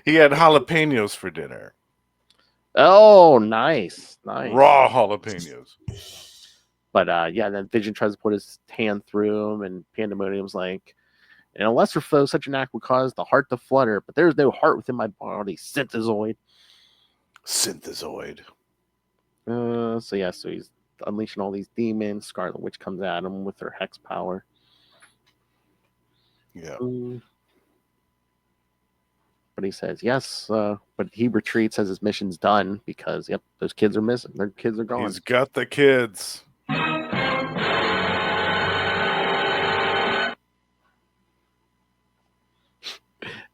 He had jalapenos for dinner. Oh, nice. Raw jalapenos. But then Vision tries to put his hand through him, and Pandemonium's like, And a lesser foe, such an act would cause the heart to flutter, but there is no heart within my body. Synthezoid. Synthezoid. So he's unleashing all these demons. Scarlet Witch comes at him with her hex power. Yeah. But he says yes, but he retreats as his mission's done because, those kids are missing. Their kids are gone. He's got the kids.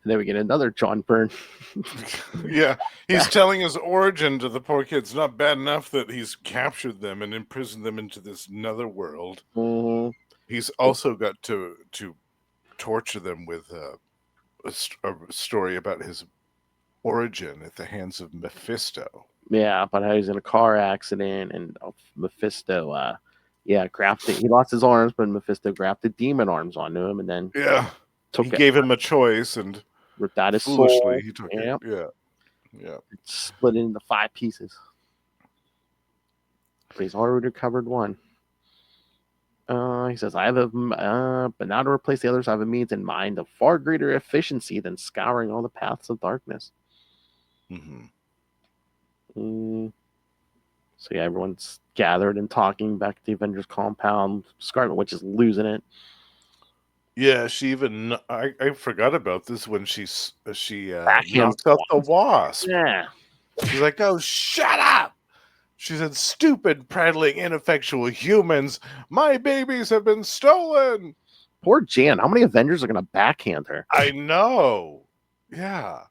And then we get another John Byrne. Yeah, he's telling his origin to the poor kids. Not bad enough that he's captured them and imprisoned them into this nether world. Mm-hmm. He's also got to torture them with a story about his origin at the hands of Mephisto. Yeah, but how he's in a car accident and Mephisto, grabbed it. He lost his arms, but Mephisto grabbed the demon arms onto him and then gave him a choice and ripped out his foolishly soul. he took it. Yeah. Split it into 5 pieces. But he's already recovered one. He says, I have but now to replace the others, I have a means in mind of far greater efficiency than scouring all the paths of darkness. So everyone's gathered and talking back at the Avengers compound. Scarlet Witch is losing it. Yeah, she even I forgot about this when she Backhands knocks out the wasp. Yeah. She's like, "Oh, shut up!" She said, "Stupid, prattling, ineffectual humans! My babies have been stolen." Poor Jan. How many Avengers are going to backhand her? I know. Yeah,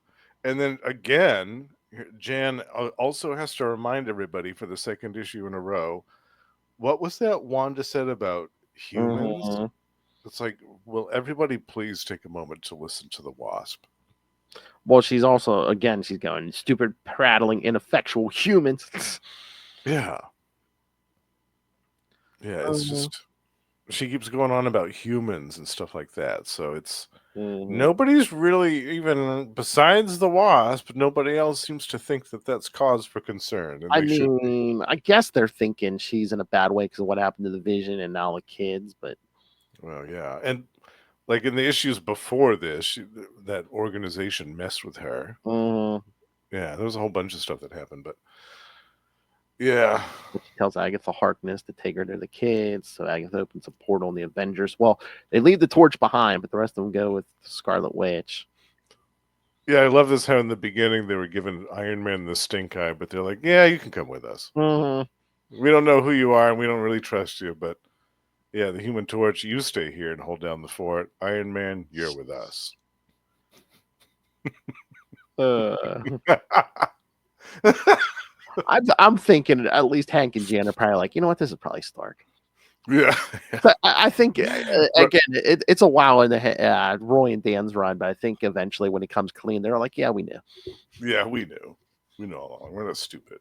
and then again, Jan also has to remind everybody for the second issue in a row. What was that Wanda said about humans? Mm-hmm. It's like, will everybody please take a moment to listen to the Wasp? Well, she's also, again, she's going, stupid, prattling, ineffectual humans. Yeah. Yeah, it's just, she keeps going on about humans and stuff like that. So it's, nobody's really, even besides the Wasp, nobody else seems to think that that's cause for concern. And I mean, I guess they're thinking she's in a bad way because of what happened to the Vision and now the kids, but. Well, yeah. And like in the issues before this, that organization messed with her. Yeah, there was a whole bunch of stuff that happened, but yeah. She tells Agatha Harkness to take her to the kids, so Agatha opens a portal in the Avengers. Well, they leave the torch behind, but the rest of them go with Scarlet Witch. Yeah, I love this how in the beginning they were giving Iron Man the stink eye, but they're like, yeah, you can come with us. We don't know who you are, and we don't really trust you, but yeah, the Human Torch, you stay here and hold down the fort. Iron Man, you're with us. I'm thinking at least Hank and Jan are probably like, you know what, this is probably Stark. Yeah. But I think, again, it's a while in the Roy and Dan's run, but I think eventually when it comes clean, they're like, yeah, we knew. Yeah, we knew. We know all along. We're not stupid.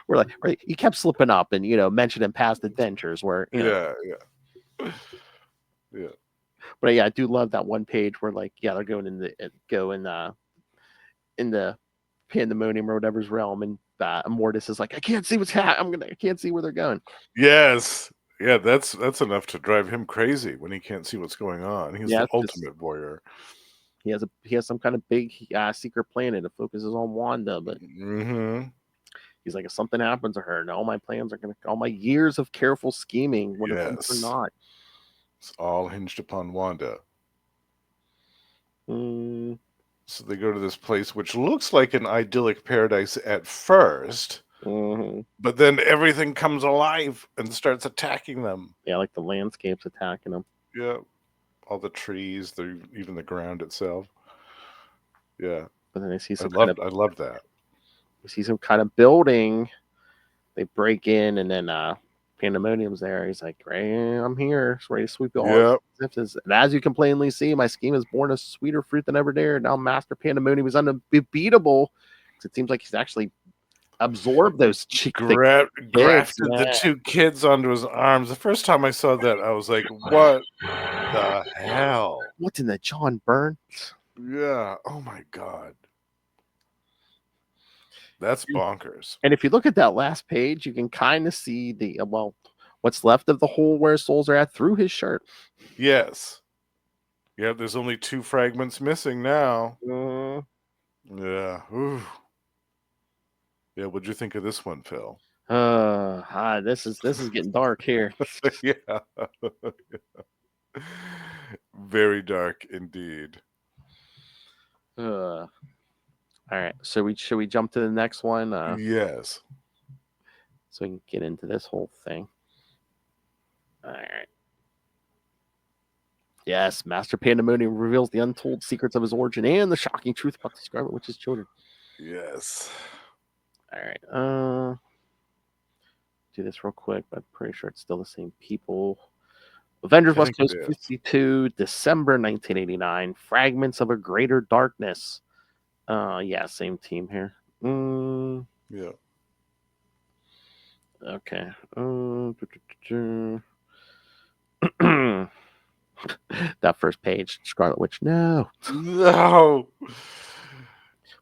We're like, right, you kept slipping up and, mentioning past adventures where, Yeah. But yeah, I do love that one page where they're going in the pandemonium or whatever's realm, and Immortus is like, I can't see what's happening. I can't see where they're going. Yes. Yeah, that's enough to drive him crazy when he can't see what's going on. He's the ultimate warrior. He has some kind of big secret plan that focuses on Wanda, but he's like, if something happens to her, and all my plans are all my years of careful scheming would have been for naught. It's all hinged upon Wanda. So they go to this place which looks like an idyllic paradise at first, but then everything comes alive and starts attacking them. Yeah, like the landscape's attacking them. Yeah, all the trees, even the ground itself. Yeah, but then they see some. I love that. We see some kind of building. They break in, and then Pandemonium's there. He's like, right, I'm here. It's ready to sweep you all. And as you can plainly see, my scheme has borne a sweeter fruit than ever dared. Now Master Pandemonium is unbeatable. It seems like he's actually absorbed those grafted the 2 kids onto his arms. The first time I saw that, I was like, what the hell? What's in the John Byrne? Yeah. Oh my God. That's bonkers. And if you look at that last page, you can kind of see what's left of the hole where his souls are at through his shirt. Yes. Yeah, there's only 2 fragments missing now. Uh, Yeah. Ooh. Yeah, what'd you think of this one, Phil? this is getting dark here. Yeah. Very dark indeed. All right, so should we jump to the next one? Yes. So we can get into this whole thing. All right. Yes, Master Pandemonium reveals the untold secrets of his origin and the shocking truth about the Scarlet Witch's children. Yes. All right. Do this real quick, but I'm pretty sure it's still the same people. Avengers I West think it Coast is. 52, December 1989. Fragments of a Greater Darkness. Yeah, same team here. Yeah. Okay. That first page, Scarlet Witch. No. No.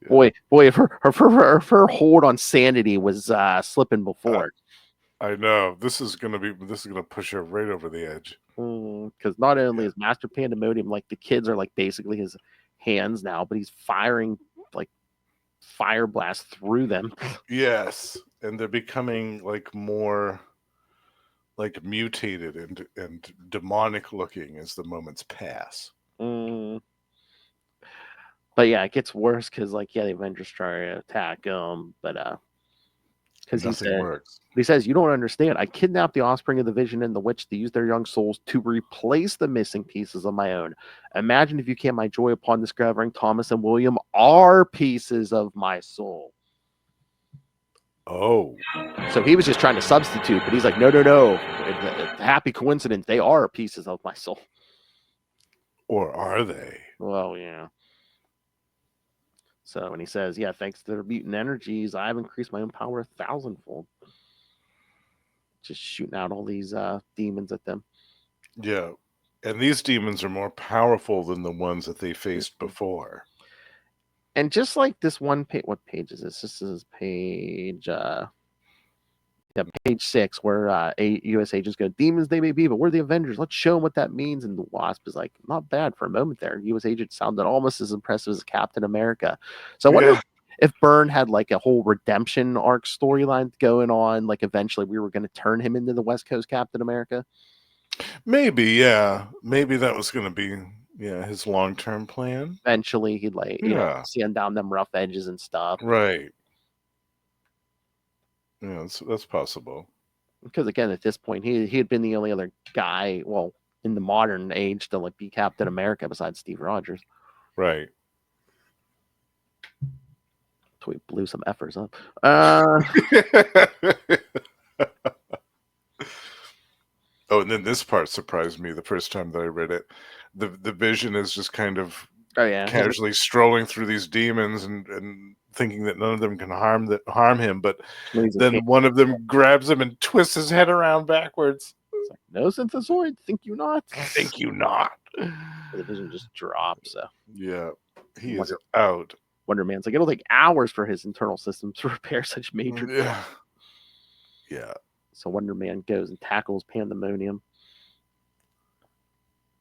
Boy, if her hold on sanity was slipping before. I know. This is gonna push her right over the edge. Because not only is Master Pandemonium, like, the kids are like basically his hands now, but he's firing like fire blast through them. Yes. And they're becoming like more like mutated and demonic looking as the moments pass. But yeah, it gets worse because, like, the Avengers try to attack him, but because he says, "You don't understand. I kidnapped the offspring of the Vision and the Witch to use their young souls to replace the missing pieces of my own. Imagine if you can't my joy upon discovering Thomas and William are pieces of my soul." Oh. So he was just trying to substitute, but he's like, no. It's a happy coincidence. They are pieces of my soul. Or are they? Well, yeah. So when he says, yeah, thanks to their mutant energies, I've increased my own power 1,000-fold. Just shooting out all these demons at them. Yeah. And these demons are more powerful than the ones that they faced before. And just like this one page, what page is this? This is page page 6, where U.S. agents go, demons they may be, but we're the Avengers. Let's show them what that means. And the Wasp is like, not bad for a moment there. U.S. agent sounded almost as impressive as Captain America. So I wonder if Byrne had like a whole redemption arc storyline going on. Like, eventually we were going to turn him into the West Coast Captain America. Maybe, yeah. Maybe that was going to be, his long-term plan. Eventually he'd sand down them rough edges and stuff. Right. Yeah, that's possible. Because again, at this point, he had been the only other guy, well, in the modern age to like be Captain America besides Steve Rogers. Right. So we blew some efforts up. Oh, and then this part surprised me the first time that I read it. The Vision is just kind of casually strolling through these demons and thinking that none of them can harm him, but then one of them grabs him and twists his head around backwards. It's like, no, Synthezoid, think you not? Think you not. The Vision just drops. Yeah, he is out. Wonder Man's like, it'll take hours for his internal systems to repair such major. Yeah. So Wonder Man goes and tackles Pandemonium.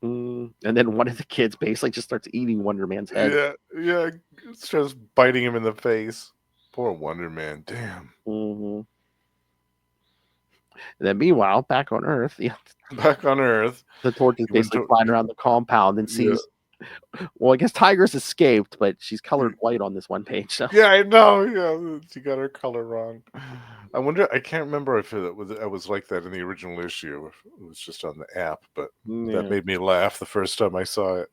And then one of the kids basically just starts eating Wonder Man's head. Yeah. Starts biting him in the face. Poor Wonder Man. Damn. And then meanwhile, back on Earth, the Torch is basically flying around the compound and sees. Well, I guess Tigress escaped, but she's colored white on this one page. So. Yeah, I know. Yeah, she got her color wrong. I wonder. I can't remember if it was like that in the original issue. If it was just on the app, but that made me laugh the first time I saw it.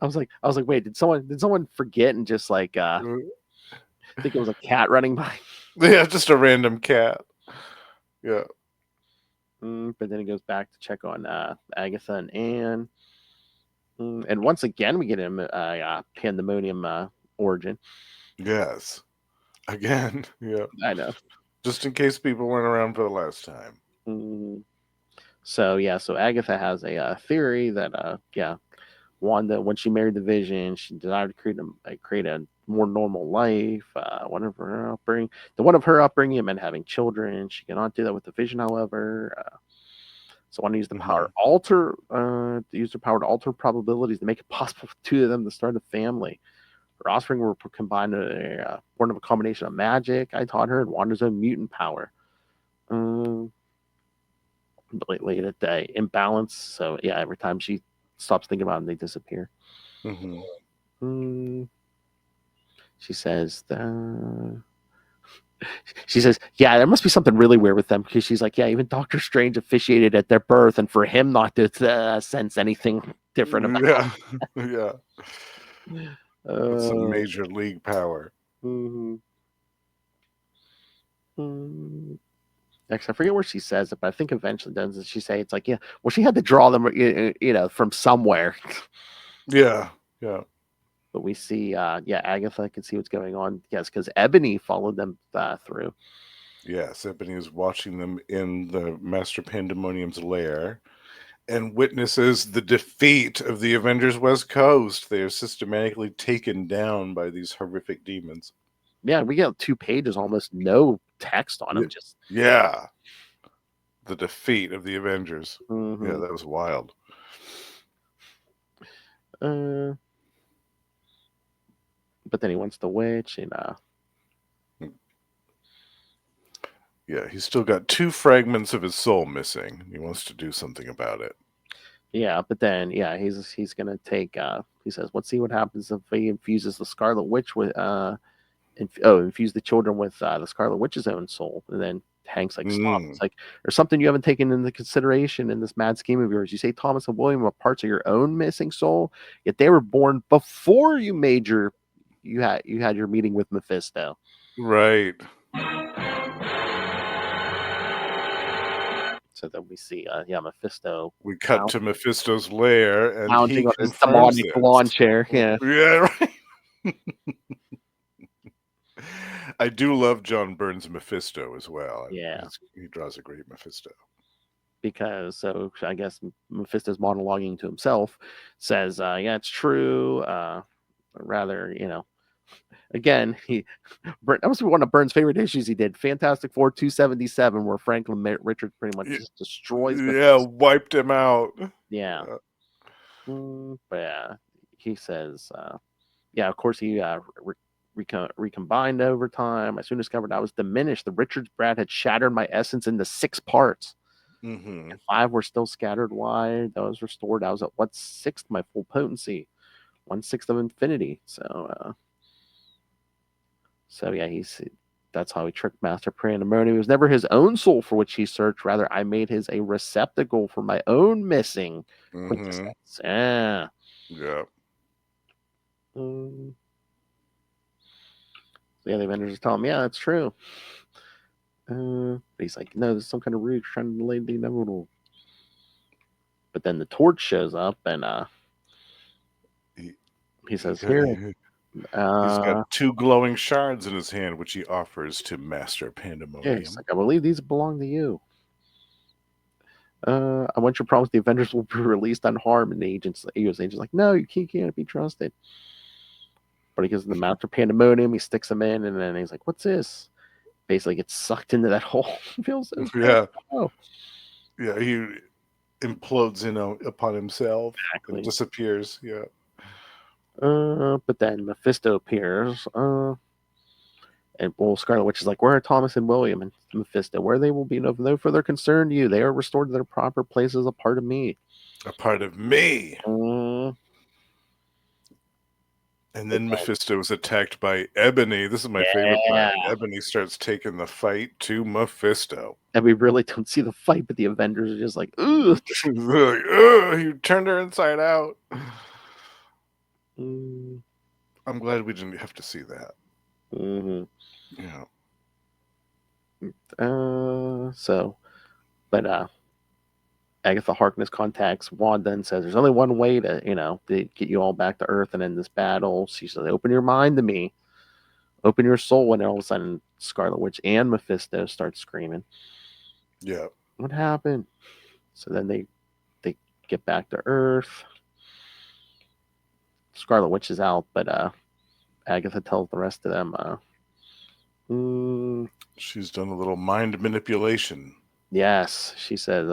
I was like, wait, did someone forget and just like think it was a cat running by? Yeah, just a random cat. Yeah. But then he goes back to check on Agatha and Anne. And once again, we get him Pandemonium origin. Yes. Again. Yeah. I know. Just in case people weren't around for the last time. So Agatha has a theory that Wanda, when she married the Vision, she desired to create a more normal life. One of her upbringing meant having children. She cannot do that with the Vision, however. So Wanda used the power use their power to alter probabilities to make it possible for two of them to start a family. Her offspring were combined, born of a combination of magic I taught her and Wanda's own mutant power. Late at the imbalance. So yeah, every time she stops thinking about them, they disappear. She says, yeah, there must be something really weird with them, because she's like, yeah, even Doctor Strange officiated at their birth, and for him not to sense anything different about yeah. That's some major league power. Next, I forget where she says it, but I think eventually doesn't she say it's like, yeah, well, she had to draw them, from somewhere. Yeah. But we see, Agatha can see what's going on. Yes, because Ebony followed them through. Yes, Ebony is watching them in the Master Pandemonium's lair and witnesses the defeat of the Avengers West Coast. They are systematically taken down by these horrific demons. Yeah, we get 2 pages, almost no text on them. Yeah. The defeat of the Avengers. Yeah, that was wild. But then he wants the witch, and yeah, he's still got 2 fragments of his soul missing. He wants to do something about it. Yeah, but then he's gonna take. He says, "Let's see what happens if he infuses the Scarlet Witch with infuse the children with the Scarlet Witch's own soul." And then Hank's like, "Stop!" It's like, there's something you haven't taken into consideration in this mad scheme of yours. You say Thomas and William are parts of your own missing soul, yet they were born before you had your meeting with Mephisto. Right. So then we see, Mephisto. We cut to Mephisto's lair, and he on his confirms demonic lawn chair. Yeah. Yeah, right. I do love John Byrne's Mephisto as well. Yeah. He draws a great Mephisto. Because, I guess Mephisto's monologuing to himself, says, yeah, it's true. Rather, again, that must be one of Byrne's favorite issues he did. Fantastic Four 277, where Franklin Richards pretty much just destroys Mephisto. Wiped him out. Yeah. But yeah, he says, of course he recombined over time. I soon discovered I was diminished. The Richards brat had shattered my essence into 6 parts. And 5 were still scattered wide. That was restored. I was at 1/6 my full potency, 1/6 of infinity. So yeah, that's how he tricked Master Pandemonium. It was never his own soul for which he searched. Rather, I made his a receptacle for my own missing quintessence. Yeah. Yeah. The Avengers tell him, yeah, that's true. But he's like, no, there's some kind of root trying to delay the inevitable. But then the Torch shows up, and he says, here. He's got 2 glowing shards in his hand, which he offers to Master Pandemonium. Yeah, he's like, I believe these belong to you. I want your promise the Avengers will be released unharmed. And the agent's like, no, you can't be trusted. But he gives him the Master Pandemonium, he sticks him in, and then he's like, what's this? Basically gets sucked into that hole. Feels so yeah. Yeah, he implodes upon himself. Exactly. And disappears. Yeah. But then Mephisto appears. And Scarlet Witch is like, where are Thomas and William? And Mephisto, where they will be no further concern to you. They are restored to their proper places, a part of me. A part of me. And then Mephisto is attacked by Ebony. This is my favorite part. Ebony starts taking the fight to Mephisto. And we really don't see the fight, but the Avengers are just like, ugh. Like, ugh, you turned her inside out. I'm glad we didn't have to see that. Yeah. Agatha Harkness contacts Wanda and says, there's only one way to get you all back to Earth and end this battle. She says, open your mind to me. Open your soul. And all of a sudden, Scarlet Witch and Mephisto start screaming. Yeah. What happened? So then they get back to Earth. Scarlet Witch is out, but Agatha tells the rest of them, she's done a little mind manipulation. Yes, she says,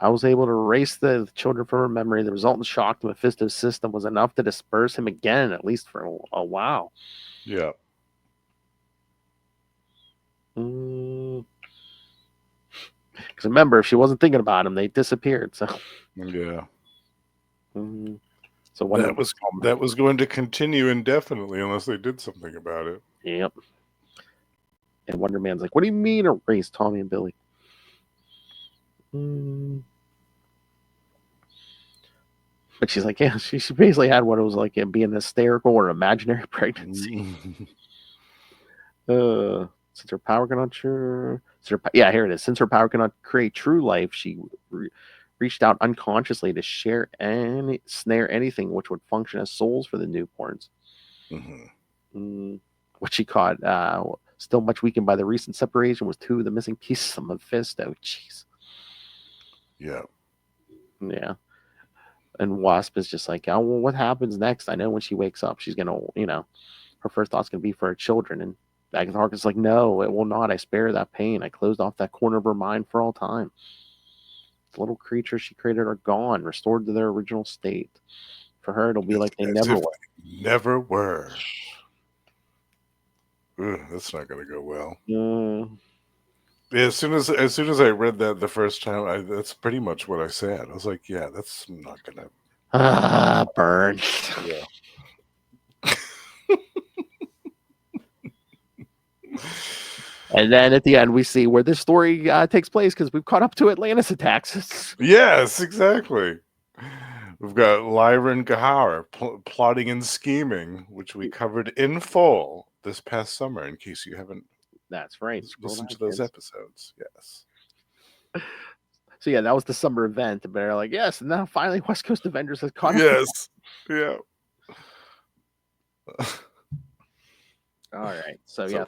I was able to erase the children from her memory. The resultant shock to Mephisto's system was enough to disperse him again, at least for a while. Yeah. Because remember, if she wasn't thinking about him, they disappeared. So Yeah. So that was going to continue indefinitely unless they did something about it. Yep. And Wonder Man's like, "What do you mean erase Tommy and Billy?" But she's like, "Yeah." She basically had what it was like being hysterical or imaginary pregnancy. Since her power cannot here it is. Since her power cannot create true life, she reached out unconsciously to snare anything which would function as souls for the newborns. What she caught, still much weakened by the recent separation, was 2 of the missing pieces of Mephisto. Jeez. Yeah. Yeah. And Wasp is just like, "Oh, well, what happens next? I know when she wakes up, she's gonna, her first thought's gonna be for her children." And Agatha Harkness like, "No, it will not. I spare her that pain. I closed off that corner of her mind for all time. The little creatures she created are gone, restored to their original state. For her, it'll be like they never were." Never were. Ugh, that's not going to go well. Yeah, as soon as I read that the first time, that's pretty much what I said. I was like, "Yeah, that's not going to." Burn. Yeah. And then at the end, we see where this story takes place because we've caught up to Atlantis attacks. Yes, exactly. We've got Lyra and Gahar plotting and scheming, which we covered in full this past summer. In case you haven't, that's right, listen to those episodes. Yes. So yeah, that was the summer event. But they're like, yes, and now finally West Coast Avengers has caught up. Yes. Yeah. All right. So yeah,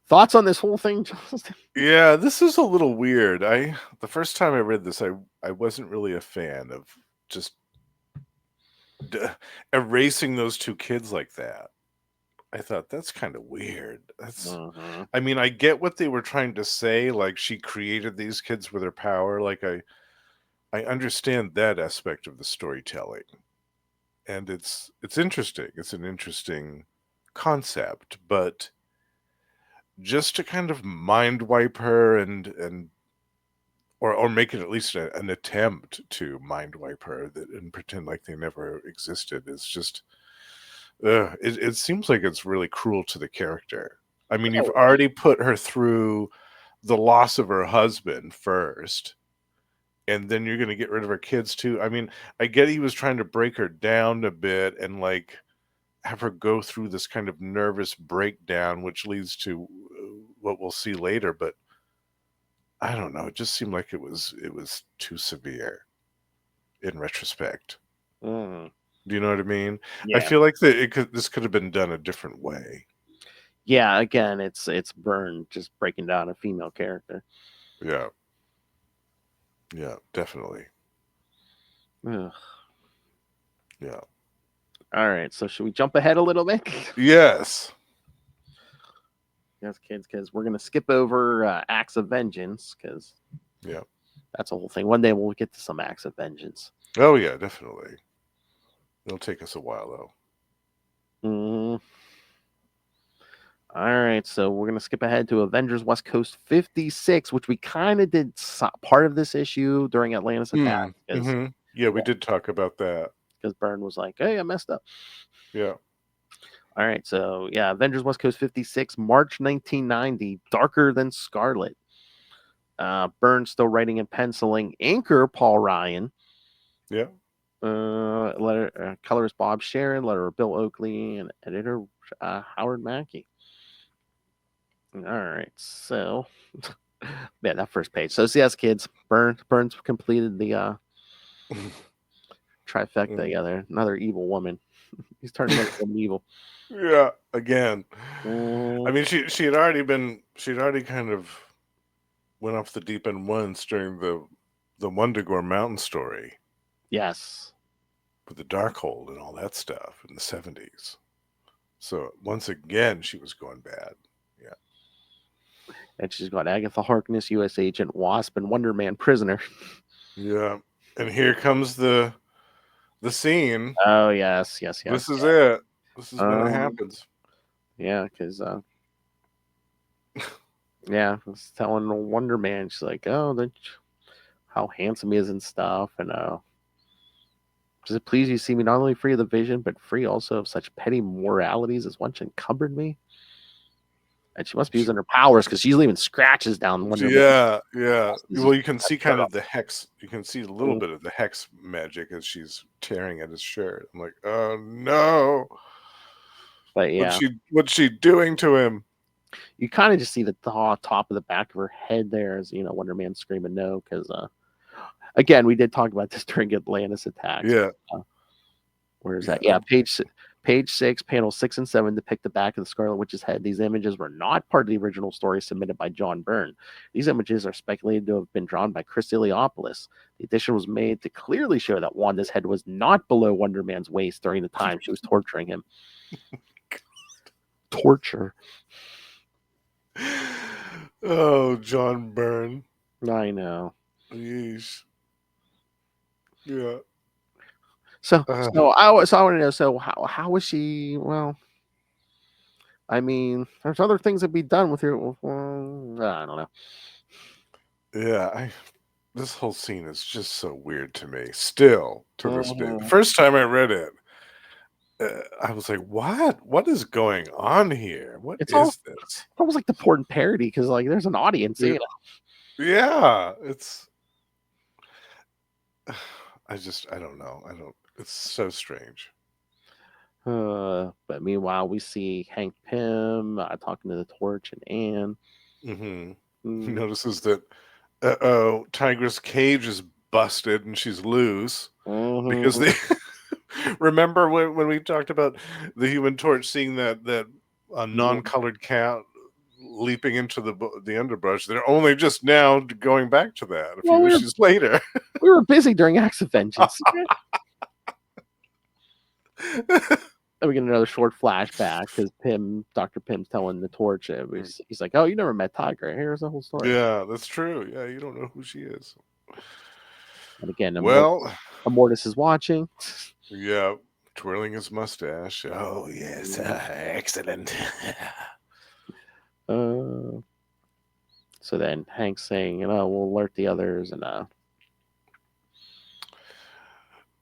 thoughts on this whole thing, Justin? Yeah, this is a little weird. The first time I read this, I wasn't really a fan of just erasing those 2 kids like that. I thought that's kind of weird. I mean, I get what they were trying to say, like she created these kids with her power. Like I understand that aspect of the storytelling, and it's interesting. It's an interesting concept, but just to kind of mind wipe her or make it at least an attempt to mind wipe her and pretend like they never existed is just. It seems like it's really cruel to the character. I mean, you've already put her through the loss of her husband first, and then you're going to get rid of her kids too. I mean, I get he was trying to break her down a bit and like have her go through this kind of nervous breakdown, which leads to what we'll see later. But I don't know. It just seemed like it was too severe in retrospect. Do you know what I mean? Yeah. I feel like this could have been done a different way. Yeah, again, it's Byrne just breaking down a female character. Yeah. Yeah, definitely. Ugh. Yeah. All right, so should we jump ahead a little bit? Yes. Yes, kids, because we're going to skip over Acts of Vengeance, because that's a whole thing. One day we'll get to some Acts of Vengeance. Oh, yeah, definitely. It'll take us a while, though. All right, so we're going to skip ahead to Avengers West Coast 56, which we kind of did part of this issue during Atlantis Attack. Yeah, we did talk about that. Because Byrne was like, "Hey, I messed up." Yeah. All right, so yeah, Avengers West Coast 56, March 1990, Darker Than Scarlet. Byrne still writing and penciling. Inker Paul Ryan. Yeah. Colorist Bob Sharon, letterer Bill Oakley, and editor Howard Mackey. All right, so yeah, that first page. So yes, kids, Byrne's completed the trifecta together. Another evil woman. He's turning into something evil. Yeah, again. I mean, she had already kind of went off the deep end once during the Wundagore Mountain story. Yes. With the Darkhold and all that stuff in the 70s. So once again, she was going bad. Yeah. And she's got Agatha Harkness, U.S. Agent, Wasp, and Wonder Man prisoner. Yeah. And here comes the scene. Oh, yes. This is it. This is when it Um, happens. Yeah, because yeah, I was telling Wonder Man, she's like, oh, how handsome he is and stuff, and does it please you see me not only free of the vision, but free also of such petty moralities as once encumbered me? And she must be using her powers because she's leaving scratches down Wonder Man. Yeah. Well, you can see kind girl. of the hex. You can see a little bit of the hex magic as she's tearing at his shirt. I'm like, oh no. But yeah, What's she doing to him? you kind of just see the top of the back of her head there as Wonder Man screaming no because again we did talk about this during Atlantis attacks. Yeah. Where is that? Yeah, page 6, panel 6 and 7 depict the back of the Scarlet Witch's head. These images were not part of the original story submitted by John Byrne. These images are speculated to have been drawn by Chris Iliopoulos. The addition was made to clearly show that Wanda's head was not below Wonder Man's waist during the time she was torturing him. Torture. Oh, John Byrne. I know. Yeesh. Yeah. So I want to know. So how was she? Well, I mean, there's other things that be done with your. I don't know. Yeah, this whole scene is just so weird to me. Still to this day, the Mhm. first time I read it, I was like, "What? What is going on here? What It's is this?" It's almost like the porn parody because like there's an audience. Yeah. Yeah, it's. I don't know. It's so strange. But meanwhile, we see Hank Pym talking to the Torch and Anne. Mm-hmm. He Mm. notices that Tigress' cage is busted and she's loose because they remember when we talked about the Human Torch seeing that non-colored cat leaping into the underbrush. They're only just now going back to that a few issues later. We were busy during Acts of Vengeance. Then we get another short flashback because Dr. Pym's telling the Torch. He's like, "Oh, you never met Tiger. Here's the whole story." Yeah, that's true. Yeah, you don't know who she is. And again, Immortus is watching. Yeah, twirling his mustache. Oh yes, excellent. So then Hank's saying, we'll alert the others, and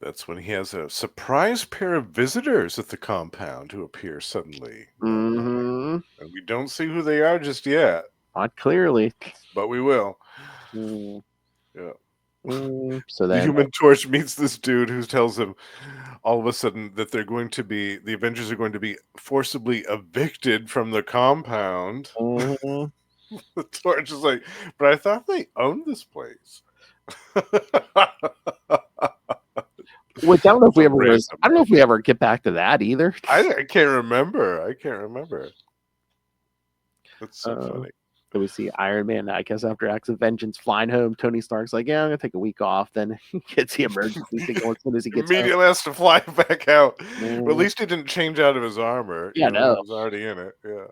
that's when he has a surprise pair of visitors at the compound who appear suddenly. Mm-hmm. And we don't see who they are just yet. Not clearly. But we will. Mm. Yeah. So the then Human Torch meets this dude who tells him all of a sudden that the Avengers are going to be forcibly evicted from the compound. Mhm. The Torch is like, but I thought they owned this place. Which I don't know if we ever get back to that either. I can't remember. That's so funny. So we see Iron Man, I guess after Acts of Vengeance, flying home. Tony Stark's like, yeah, I'm gonna take a week off. Then he gets the emergency signal as soon as he gets immediately has to fly back out. But at least he didn't change out of his armor. Yeah, He was already in it. Yeah.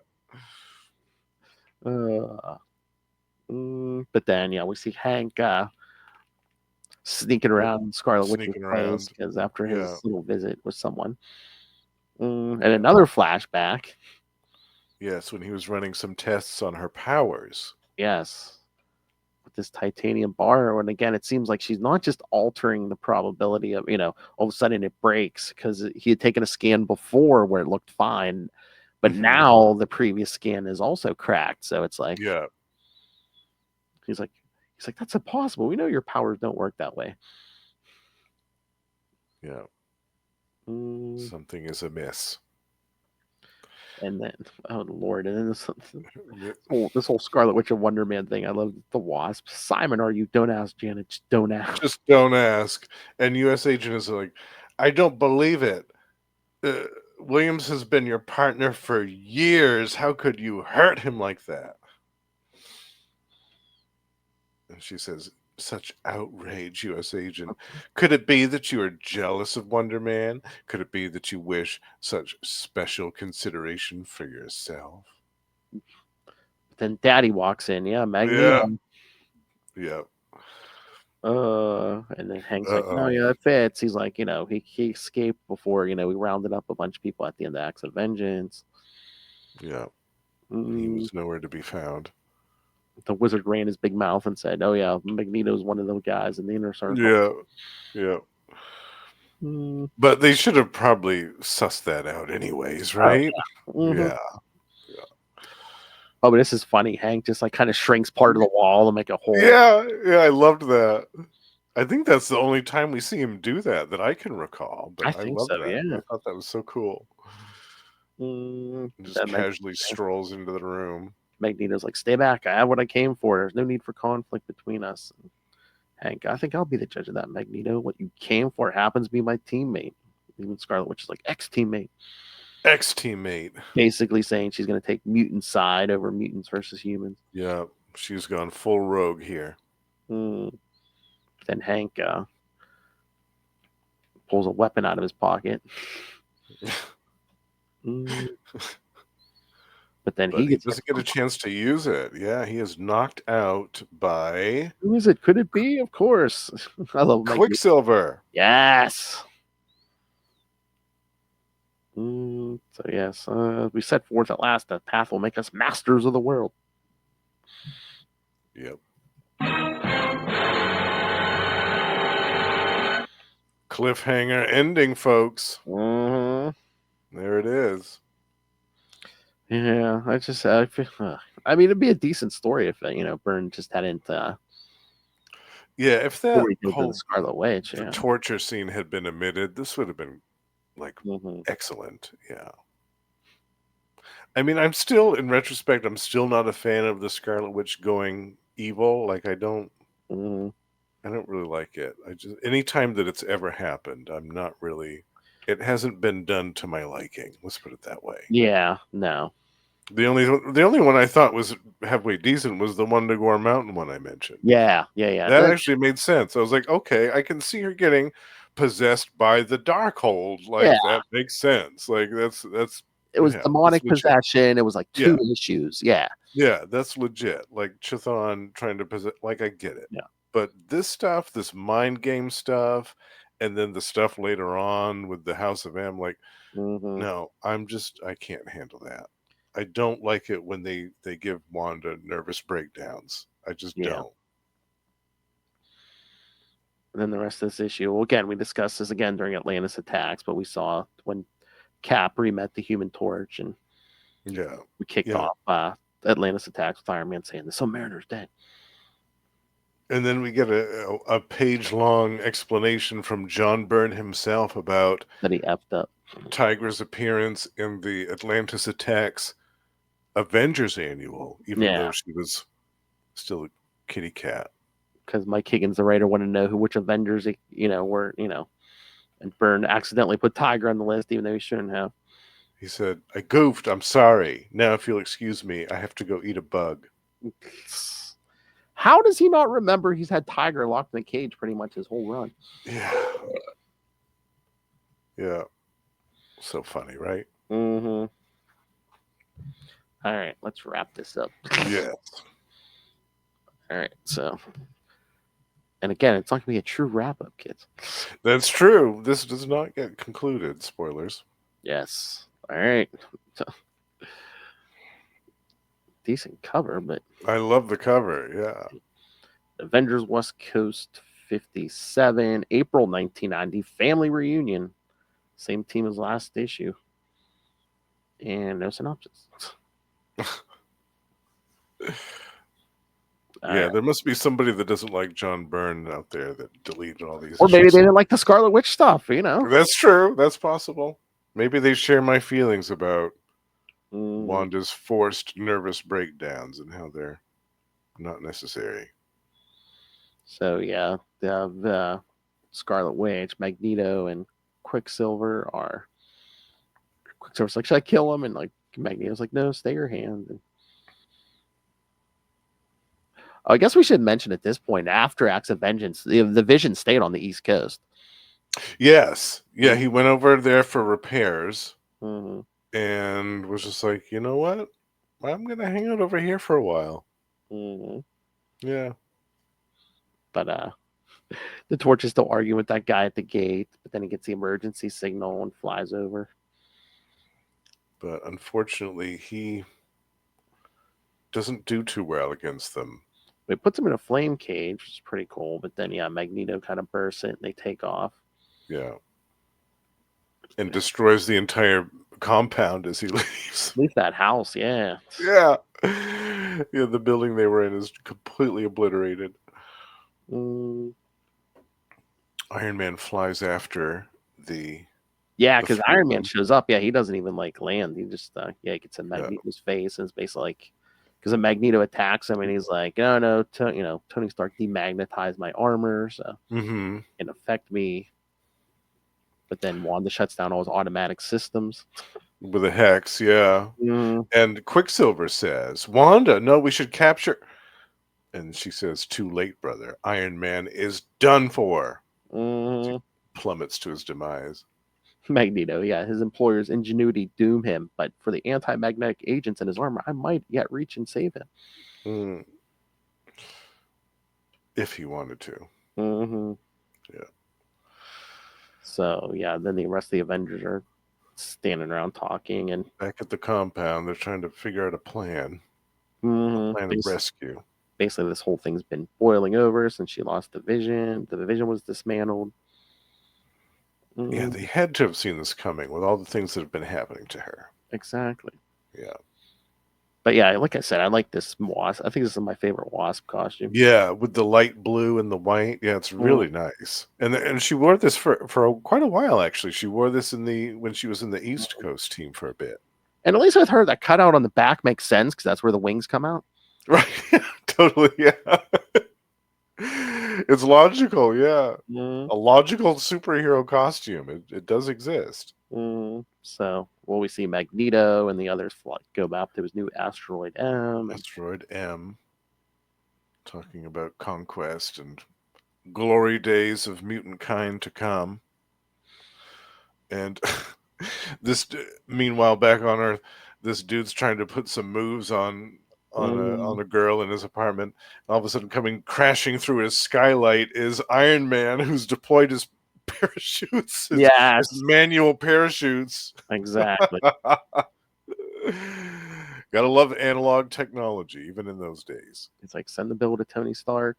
But then, we see Hank sneaking around Scarlet Witch's place because after his little visit with someone. And another flashback. Yes, when he was running some tests on her powers. Yes. With this titanium bar. And again, it seems like she's not just altering the probability of, all of a sudden it breaks because he had taken a scan before where it looked fine. But now the previous scan is also cracked. So it's like, yeah. He's like, that's impossible. We know your powers don't work that way. Yeah. Something is amiss. And then, oh Lord, and then this whole Scarlet Witch and Wonder Man thing. I love the Wasp. Simon, are you? Don't ask, Janet. Just don't ask. Just don't ask. And U.S. Agent is like, I don't believe it. Williams has been your partner for years. How could you hurt him like that? And she says, such outrage, U.S. Agent. Could it be that you are jealous of Wonder Man? Could it be that you wish such special consideration for yourself? Then Daddy walks in. Yeah, Magneto. Yeah. And then Hank's like, no, yeah, that fits. He's like, he escaped before, we rounded up a bunch of people at the end of Acts of Vengeance. Yeah. He was nowhere to be found. The wizard ran his big mouth and said, oh, yeah, Magneto's one of those guys in the inner circle. Yeah. But they should have probably sussed that out anyways, right? Yeah. Oh, but this is funny. Hank just kind of shrinks part of the wall to make a hole. Yeah, I loved that. I think that's the only time we see him do that I can recall. But I love that. Yeah. I thought that was so cool. Just casually strolls into the room. Magneto's like, stay back. I have what I came for. There's no need for conflict between us. And Hank, I think I'll be the judge of that, Magneto. What you came for happens to be my teammate. Even Scarlet Witch is like, ex-teammate. Basically saying she's going to take mutant side over mutants versus humans. Yeah, she's gone full rogue here. Then Hank pulls a weapon out of his pocket. But then he doesn't get a chance to use it. Yeah, he is knocked out by... Who is it? Could it be? Of course. I love Quicksilver. Yes. So yes, we set forth at last that path will make us masters of the world. Yep. Cliffhanger ending, folks. There it is. Yeah, I feel, I mean, it'd be a decent story if Byrne just hadn't. If that whole Scarlet Witch, the torture scene had been omitted, this would have been excellent. Yeah. I mean, I'm still, in retrospect, I'm still not a fan of the Scarlet Witch going evil. Like, I don't really like it. Anytime that it's ever happened, I'm not really. It hasn't been done to my liking. Let's put it that way. Yeah, no. The only one I thought was halfway decent was the Wanda Mountain one I mentioned. Yeah. That actually made sense. I was like, okay, I can see her getting possessed by the Darkhold. Like that makes sense. Like that's. It was demonic possession. It was like two issues. Yeah. Yeah, that's legit. Like Chthon trying to possess. Like I get it. Yeah. But this stuff, this mind game stuff, and then the stuff later on with the House of M, like, no, I can't handle that. I don't like it when they give Wanda nervous breakdowns. I just don't. And then the rest of this issue, well, again, we discussed this again during Atlantis attacks, but we saw when Cap met the Human Torch, and we kicked off Atlantis attacks with Iron Man saying the Submariner's dead. And then we get a page-long explanation from John Byrne himself about that he effed up Tigra's appearance in the Atlantis attacks Avengers annual, even though she was still a kitty cat. Because Mike Higgins, the writer, wanted to know which Avengers, were, and Byrne accidentally put Tigra on the list, even though he shouldn't have. He said, I goofed. I'm sorry. Now, if you'll excuse me, I have to go eat a bug. How does he not remember he's had Tigra locked in a cage pretty much his whole run? Yeah. So funny, right? All right, let's wrap this up. Yes. All right, so. And again, it's not going to be a true wrap-up, kids. That's true. This does not get concluded. Spoilers. Yes. All right. Decent cover, but... I love the cover, yeah. Avengers West Coast 57, April 1990, family reunion. Same team as last issue. And no synopsis. There must be somebody that doesn't like John Byrne out there that deleted all these. Or maybe they didn't like the Scarlet Witch stuff, That's true. That's possible. Maybe they share my feelings about Wanda's forced nervous breakdowns and how they're not necessary. So, the Scarlet Witch, Magneto, and Quicksilver are... Quicksilver's like, should I kill him? And, Magneto's like, no, stay your hand. And... I guess we should mention at this point, after Acts of Vengeance, the Vision stayed on the East Coast. Yes. Yeah, he went over there for repairs and was just like, you know what? I'm going to hang out over here for a while. Mm-hmm. Yeah. But the Torch is still arguing with that guy at the gate, but then he gets the emergency signal and flies over. But unfortunately, he doesn't do too well against them. It puts him in a flame cage, which is pretty cool. But then, yeah, Magneto kind of bursts it and they take off. Yeah. And destroys the entire compound as he leaves. Leave that house, yeah. Yeah. Yeah, the building they were in is completely obliterated. Mm. Iron Man flies after the... Yeah, because Iron Man shows up. Yeah, he doesn't even like land. He just he gets in Magneto's face, and it's basically like because Magneto attacks him, and he's like, "Oh no, Tony Stark demagnetized my armor, so it can affect me." But then Wanda shuts down all his automatic systems with a hex. Yeah, and Quicksilver says, "Wanda, no, we should capture." And she says, "Too late, brother. Iron Man is done for." She plummets to his demise. Magneto, yeah, his employer's ingenuity doom him, but for the anti-magnetic agents in his armor, I might yet reach and save him. If he wanted to. Yeah. So, yeah, then the rest of the Avengers are standing around talking. And back at the compound, they're trying to figure out a plan. A plan of rescue. Basically, this whole thing's been boiling over since she lost the Vision. The Vision was dismantled. Yeah, they had to have seen this coming with all the things that have been happening to her. Exactly. Yeah. But yeah, like I said, I like this Wasp. I think this is my favorite Wasp costume. Yeah, with the light blue and the white. Yeah, it's really nice. And she wore this for quite a while, actually. She wore this when she was in the East Coast team for a bit. And at least with her, that cutout on the back makes sense because that's where the wings come out. Right. Totally, yeah. It's logical, yeah. A logical superhero costume. It does exist. So, we see Magneto and the others go back to his new asteroid M. Asteroid M. Talking about conquest and glory days of mutant kind to come. And this, meanwhile, back on Earth, this dude's trying to put some moves on a girl in his apartment. All of a sudden, coming crashing through his skylight is Iron Man, who's deployed his parachutes. His manual parachutes. Exactly. Gotta love analog technology, even in those days. It's like, send the bill to Tony Stark.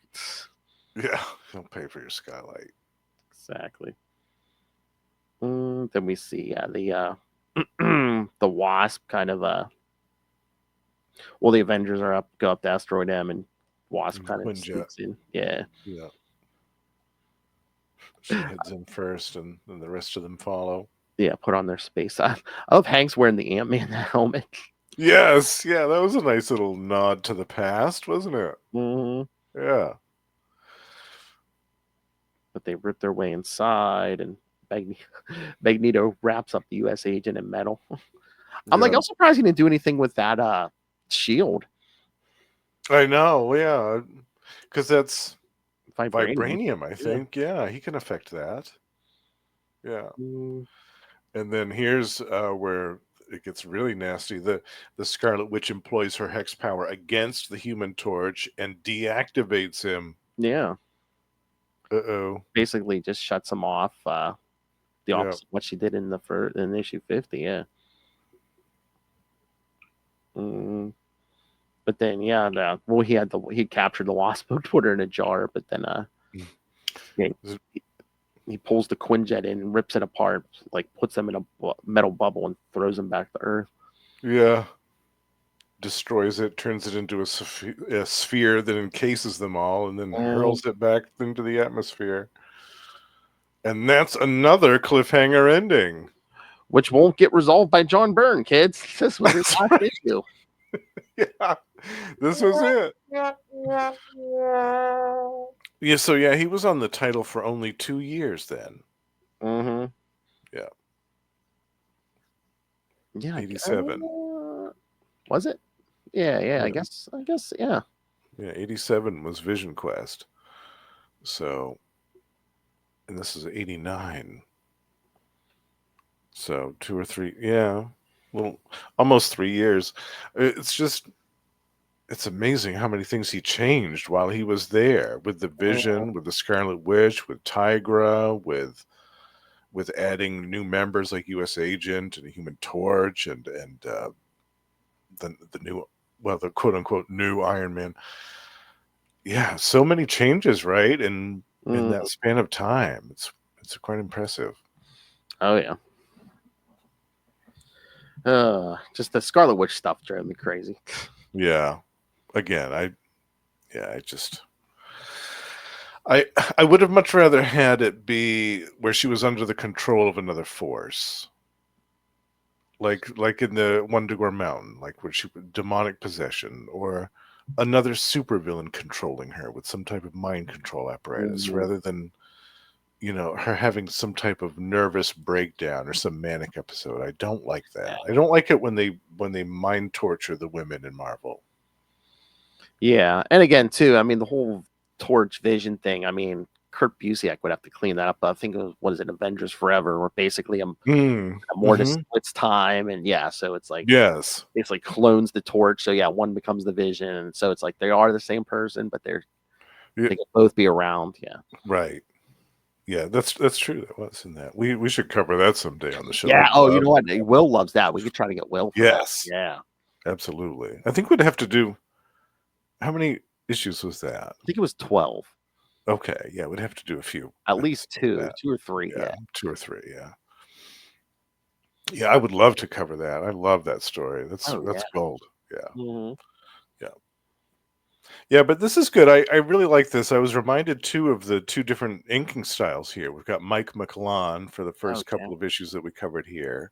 Yeah, he'll pay for your skylight. Exactly. Then we see the the Wasp kind of the Avengers go up to Asteroid M, and Wasp kind of sneaks in. Yeah. Yeah. She heads in first, and then the rest of them follow. Yeah, put on their space. I love Hank's wearing the Ant-Man helmet. Yes, yeah, that was a nice little nod to the past, wasn't it? Yeah. But they rip their way inside, and Magneto wraps up the U.S. agent in metal. I'm surprised he didn't do anything with that shield. I know, yeah, because that's vibranium, I think. Yeah, he can affect that. Yeah. And then here's where it gets really nasty. The Scarlet Witch employs her hex power against the Human Torch and deactivates him. Yeah. Basically just shuts him off. The opposite of what she did in in issue 50. Yeah. But then, he captured the Wasp, put her in a jar. But then, he pulls the Quinjet in and rips it apart, like puts them in a metal bubble and throws them back to Earth. Yeah. Destroys it, turns it into a sphere that encases them all, and then hurls it back into the atmosphere. And that's another cliffhanger ending. Which won't get resolved by John Byrne, kids. This was his last issue. Yeah, this was it. Yeah, so he was on the title for only 2 years then. Yeah. Yeah. 87. Was it? Yeah. I guess, yeah. Yeah, 87 was Vision Quest. So, and this is 89. So 2 or 3, yeah. Well, almost 3 years. It's amazing how many things he changed while he was there, with the Vision, with the Scarlet Witch, with Tigra, with adding new members like U.S. Agent and Human Torch, and the new, well, the quote unquote new Iron Man. Yeah, so many changes, right? In that span of time, it's quite impressive. Oh yeah. Just the Scarlet Witch stuff drove me crazy. Yeah. Again, I would have much rather had it be where she was under the control of another force. Like in the Wonder Mountain, like where she demonic possession, or another supervillain controlling her with some type of mind control apparatus, rather than, her having some type of nervous breakdown or some manic episode. I don't like that. I don't like it when they mind torture the women in Marvel. Yeah, and again too, I mean the whole Torch Vision thing. I mean, Kurt Busiek would have to clean that up. I think it was, what is it, Avengers Forever, where basically more to splits time, and so it's like it's like clones the Torch. So one becomes the Vision, and so it's like they are the same person, but they can both be around. Yeah, right. Yeah, that's true. That was in that. We should cover that someday on the show. Yeah. Oh, you know what? Will loves that. We could try to get Will. For yes. That. Yeah. Absolutely. I think we'd have to do. How many issues was that? I think it was 12. Okay. Yeah, we'd have to do a few. At least two or three. Yeah. 2 or 3. Yeah. Yeah, I would love to cover that. I love that story. That's gold. Yeah. Mm-hmm. Yeah, but this is good. I really like this. I was reminded too of the 2 different inking styles here. We've got Mike McClellan for the first couple of issues that we covered here.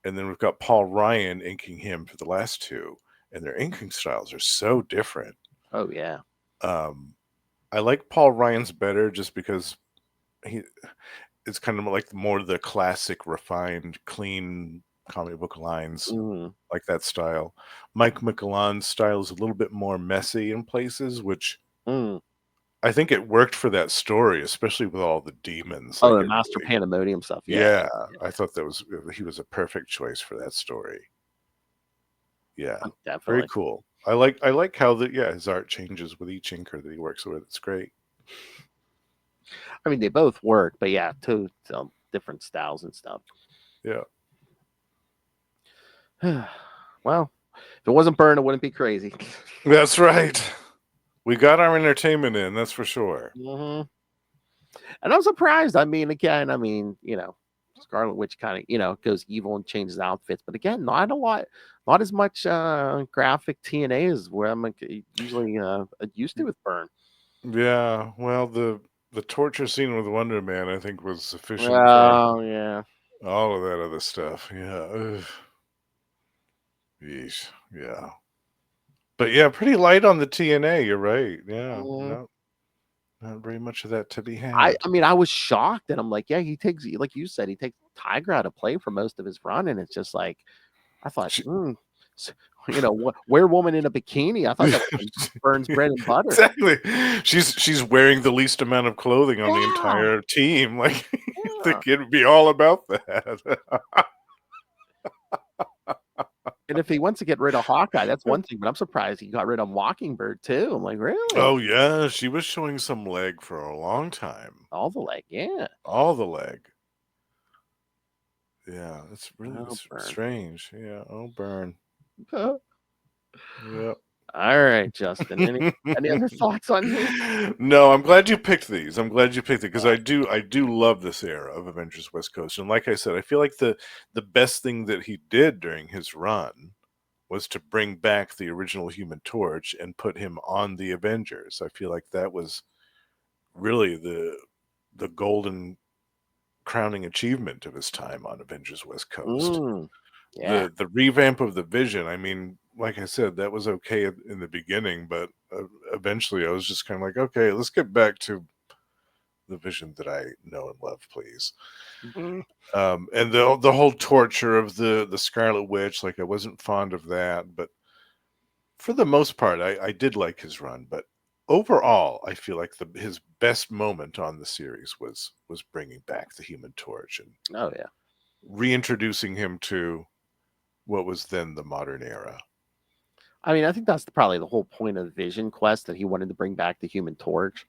And then we've got Paul Ryan inking him for the last 2. And their inking styles are so different. Oh yeah. I like Paul Ryan's better just because it's kind of like more the classic, refined, clean comic book lines, like that style. Mike McClellan's style is a little bit more messy in places, which I think it worked for that story, especially with all the demons. Oh, the Master Pandemonium stuff. Yeah, I thought he was a perfect choice for that story. Yeah, definitely. Very cool. I like how his art changes with each inker that he works with. It's great. I mean, they both work, but 2 different styles and stuff. Yeah. Well, if it wasn't Byrne, it wouldn't be crazy. That's right. We got our entertainment in, that's for sure. And I'm surprised. I mean, again, Scarlet Witch kind of, goes evil and changes outfits. But again, not as much graphic TNA as where I'm usually used to with Byrne. Yeah, well, the torture scene with Wonder Man, I think, was sufficient for yeah. all of that other stuff. Yeah. Yeesh. Yeah. But pretty light on the TNA, you're right. Yeah. Not very much of that to be had. I mean, I was shocked, and I'm like, he takes, like you said, he takes Tigra to play for most of his run, and it's just like, I thought, werewoman in a bikini. I thought that was Byrne's bread and butter. Exactly. She's wearing the least amount of clothing on the entire team. Like, you think it'd be all about that. And if he wants to get rid of Hawkeye, that's one thing. But I'm surprised he got rid of Mockingbird too. I'm like, really? Oh yeah, she was showing some leg for a long time. All the leg, yeah. All the leg. Yeah, it's really strange. Yeah, Byrne. Yeah. All right, Justin. Any other thoughts on this? No, I'm glad you picked these. I'm glad you picked it because I do love this era of Avengers West Coast. And like I said, I feel like the best thing that he did during his run was to bring back the original Human Torch and put him on the Avengers. I feel like that was really the golden crowning achievement of his time on Avengers West Coast. The revamp of the Vision, I mean, like I said, that was okay in the beginning, but eventually I was just kind of like, okay, let's get back to the Vision that I know and love, please. And the whole torture of the Scarlet Witch, like I wasn't fond of that, but for the most part, I did like his run. But overall, I feel like his best moment on the series was bringing back the Human Torch and reintroducing him to what was then the modern era. I mean, I think that's probably the whole point of the Vision Quest, that he wanted to bring back the Human Torch.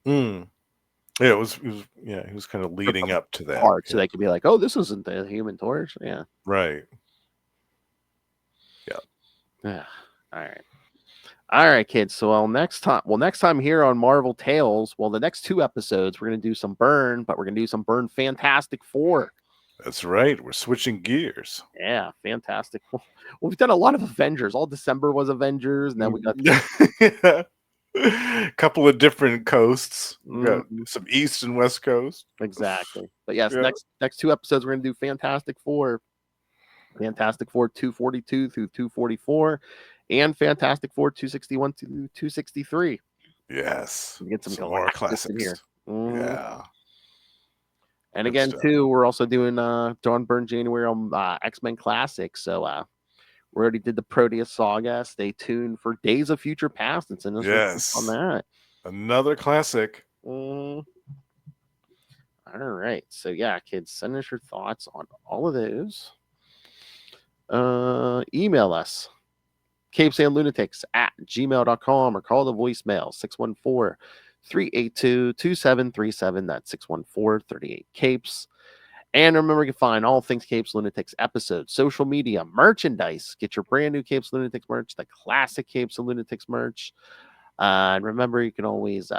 Yeah, he was kind of leading up to that. So they could be like, oh, this isn't the Human Torch. Yeah. Right. Yeah. All right, kids. So next time here on Marvel Tales, the next 2 episodes, we're going to do some Byrne, but we're going to do some Byrne Fantastic Four. That's right. We're switching gears. Yeah, Fantastic Four. Well, we've done a lot of Avengers. All December was Avengers, and then we got a couple of different coasts. We got some East and West Coast. Exactly. But yes, next 2 episodes, we're going to do Fantastic Four. Fantastic Four 242 through 244, and Fantastic Four 261 to 263. Yes. We get some more classics in here. Yeah. And again, too, we're also doing John Byrne January on X-Men Classics. So we already did the Proteus Saga. Stay tuned for Days of Future Past and send us on that. Another classic. All right. So yeah, kids, send us your thoughts on all of those. Email us CapesandLunatics@gmail.com or call the voicemail 614-382-2737. That's 614-38-CAPES. And remember, you can find all things Capes Lunatics episodes, social media, merchandise. Get your brand new Capes Lunatics merch, the classic Capes and Lunatics merch. And remember, you can always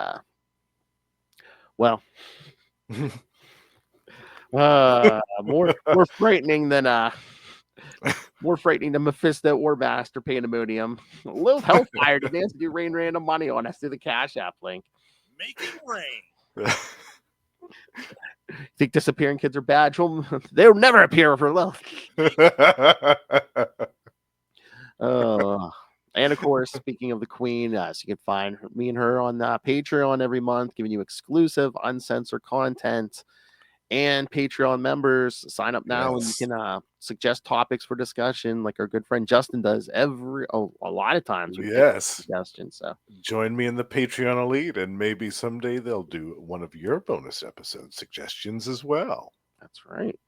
more frightening than Mephisto or Master Pandemonium. Lilith Hellfire demands you rain random money on us through the Cash App link. Make it rain. Think disappearing kids are bad? They'll never appear for Lilith. And of course, speaking of the Queen, so you can find me and her on Patreon every month, giving you exclusive, uncensored content. And Patreon members, sign up now and you can suggest topics for discussion, like our good friend Justin does a lot of times. Suggestions. So join me in the Patreon Elite, and maybe someday they'll do one of your bonus episode suggestions as well. That's right.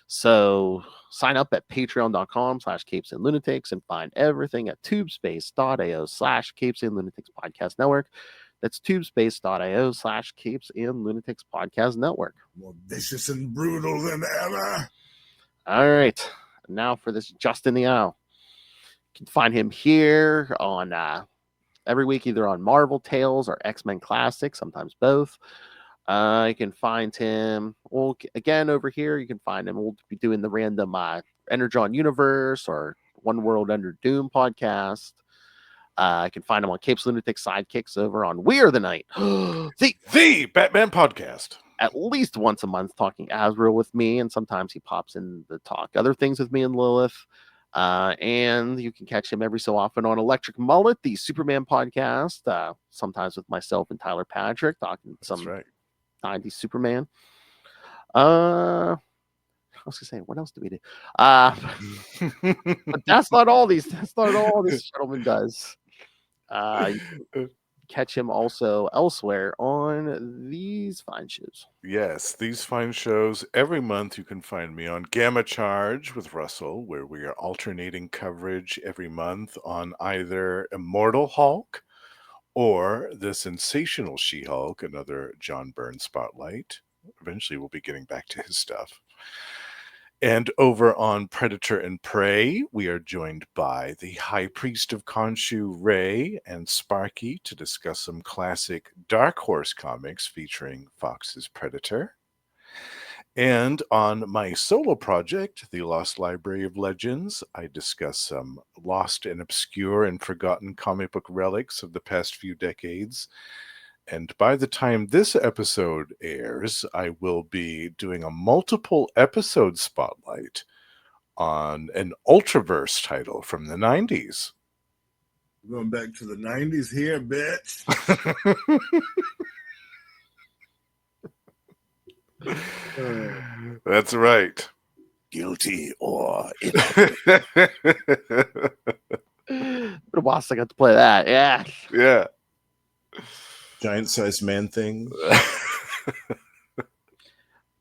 So sign up at patreon.com/CapesandLunatics and find everything at tubespace.io/CapesandLunatics Podcast Network. That's tubespace.io/Capes and Lunatics Podcast Network. More vicious and brutal than ever. All right. Now for this Justin the Owl. You can find him here on every week, either on Marvel Tales or X-Men Classics, sometimes both. You can find him, again, over here, you can find him. We'll be doing the random Energon Universe or One World Under Doom podcast. I can find him on Capes Lunatics Sidekicks over on We Are the Night, the Batman podcast. At least once a month, talking Azrael with me, and sometimes he pops in to talk other things with me and Lilith. And you can catch him every so often on Electric Mullet, the Superman podcast, sometimes with myself and Tyler Patrick talking some 90s Superman. I was gonna say, what else do we do? But that's not all this gentleman does. You can catch him also elsewhere on these fine shows. Yes, these fine shows. Every month you can find me on Gamma Charge with Russell, where we are alternating coverage every month on either Immortal Hulk or the Sensational She-Hulk, another John Byrne spotlight. Eventually we'll be getting back to his stuff. And over on Predator and Prey, we are joined by the High Priest of Khonshu, Ray, and Sparky to discuss some classic Dark Horse comics featuring Fox's Predator. And on my solo project, The Lost Library of Legends, I discuss some lost and obscure and forgotten comic book relics of the past few decades. And by the time this episode airs, I will be doing a multiple episode spotlight on an Ultraverse title from the 90s. Going back to the 90s here, bitch. That's right. Guilty or But a while since I got to play that. Yeah. Yeah. Giant-sized man thing.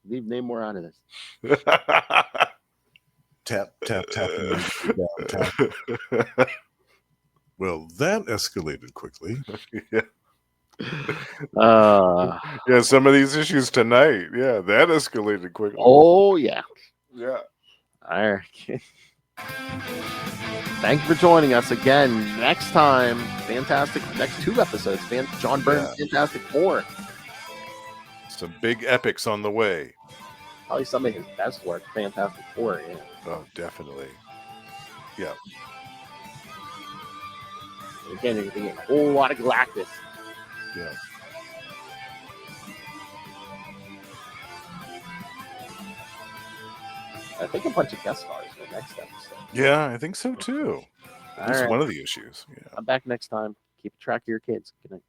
Leave Namor out of this. Tap, tap, tapping downtown. Well, that escalated quickly. Yeah. Uh, Yeah, some of these issues tonight. Yeah, that escalated quickly. oh yeah. Yeah. All right. Thank you for joining us again. Next time, fantastic. Next 2 episodes, John Byrne, Yeah. Fantastic Four. Some big epics on the way. Probably some of his best work, Fantastic Four. Yeah. Oh, definitely. Yeah. Again, you're getting a whole lot of Galactus. Yeah. I think a bunch of guest stars for the next episode. Yeah, I think so too. At All least right. one of the issues. Yeah. I'm back next time. Keep track of your kids. Good night.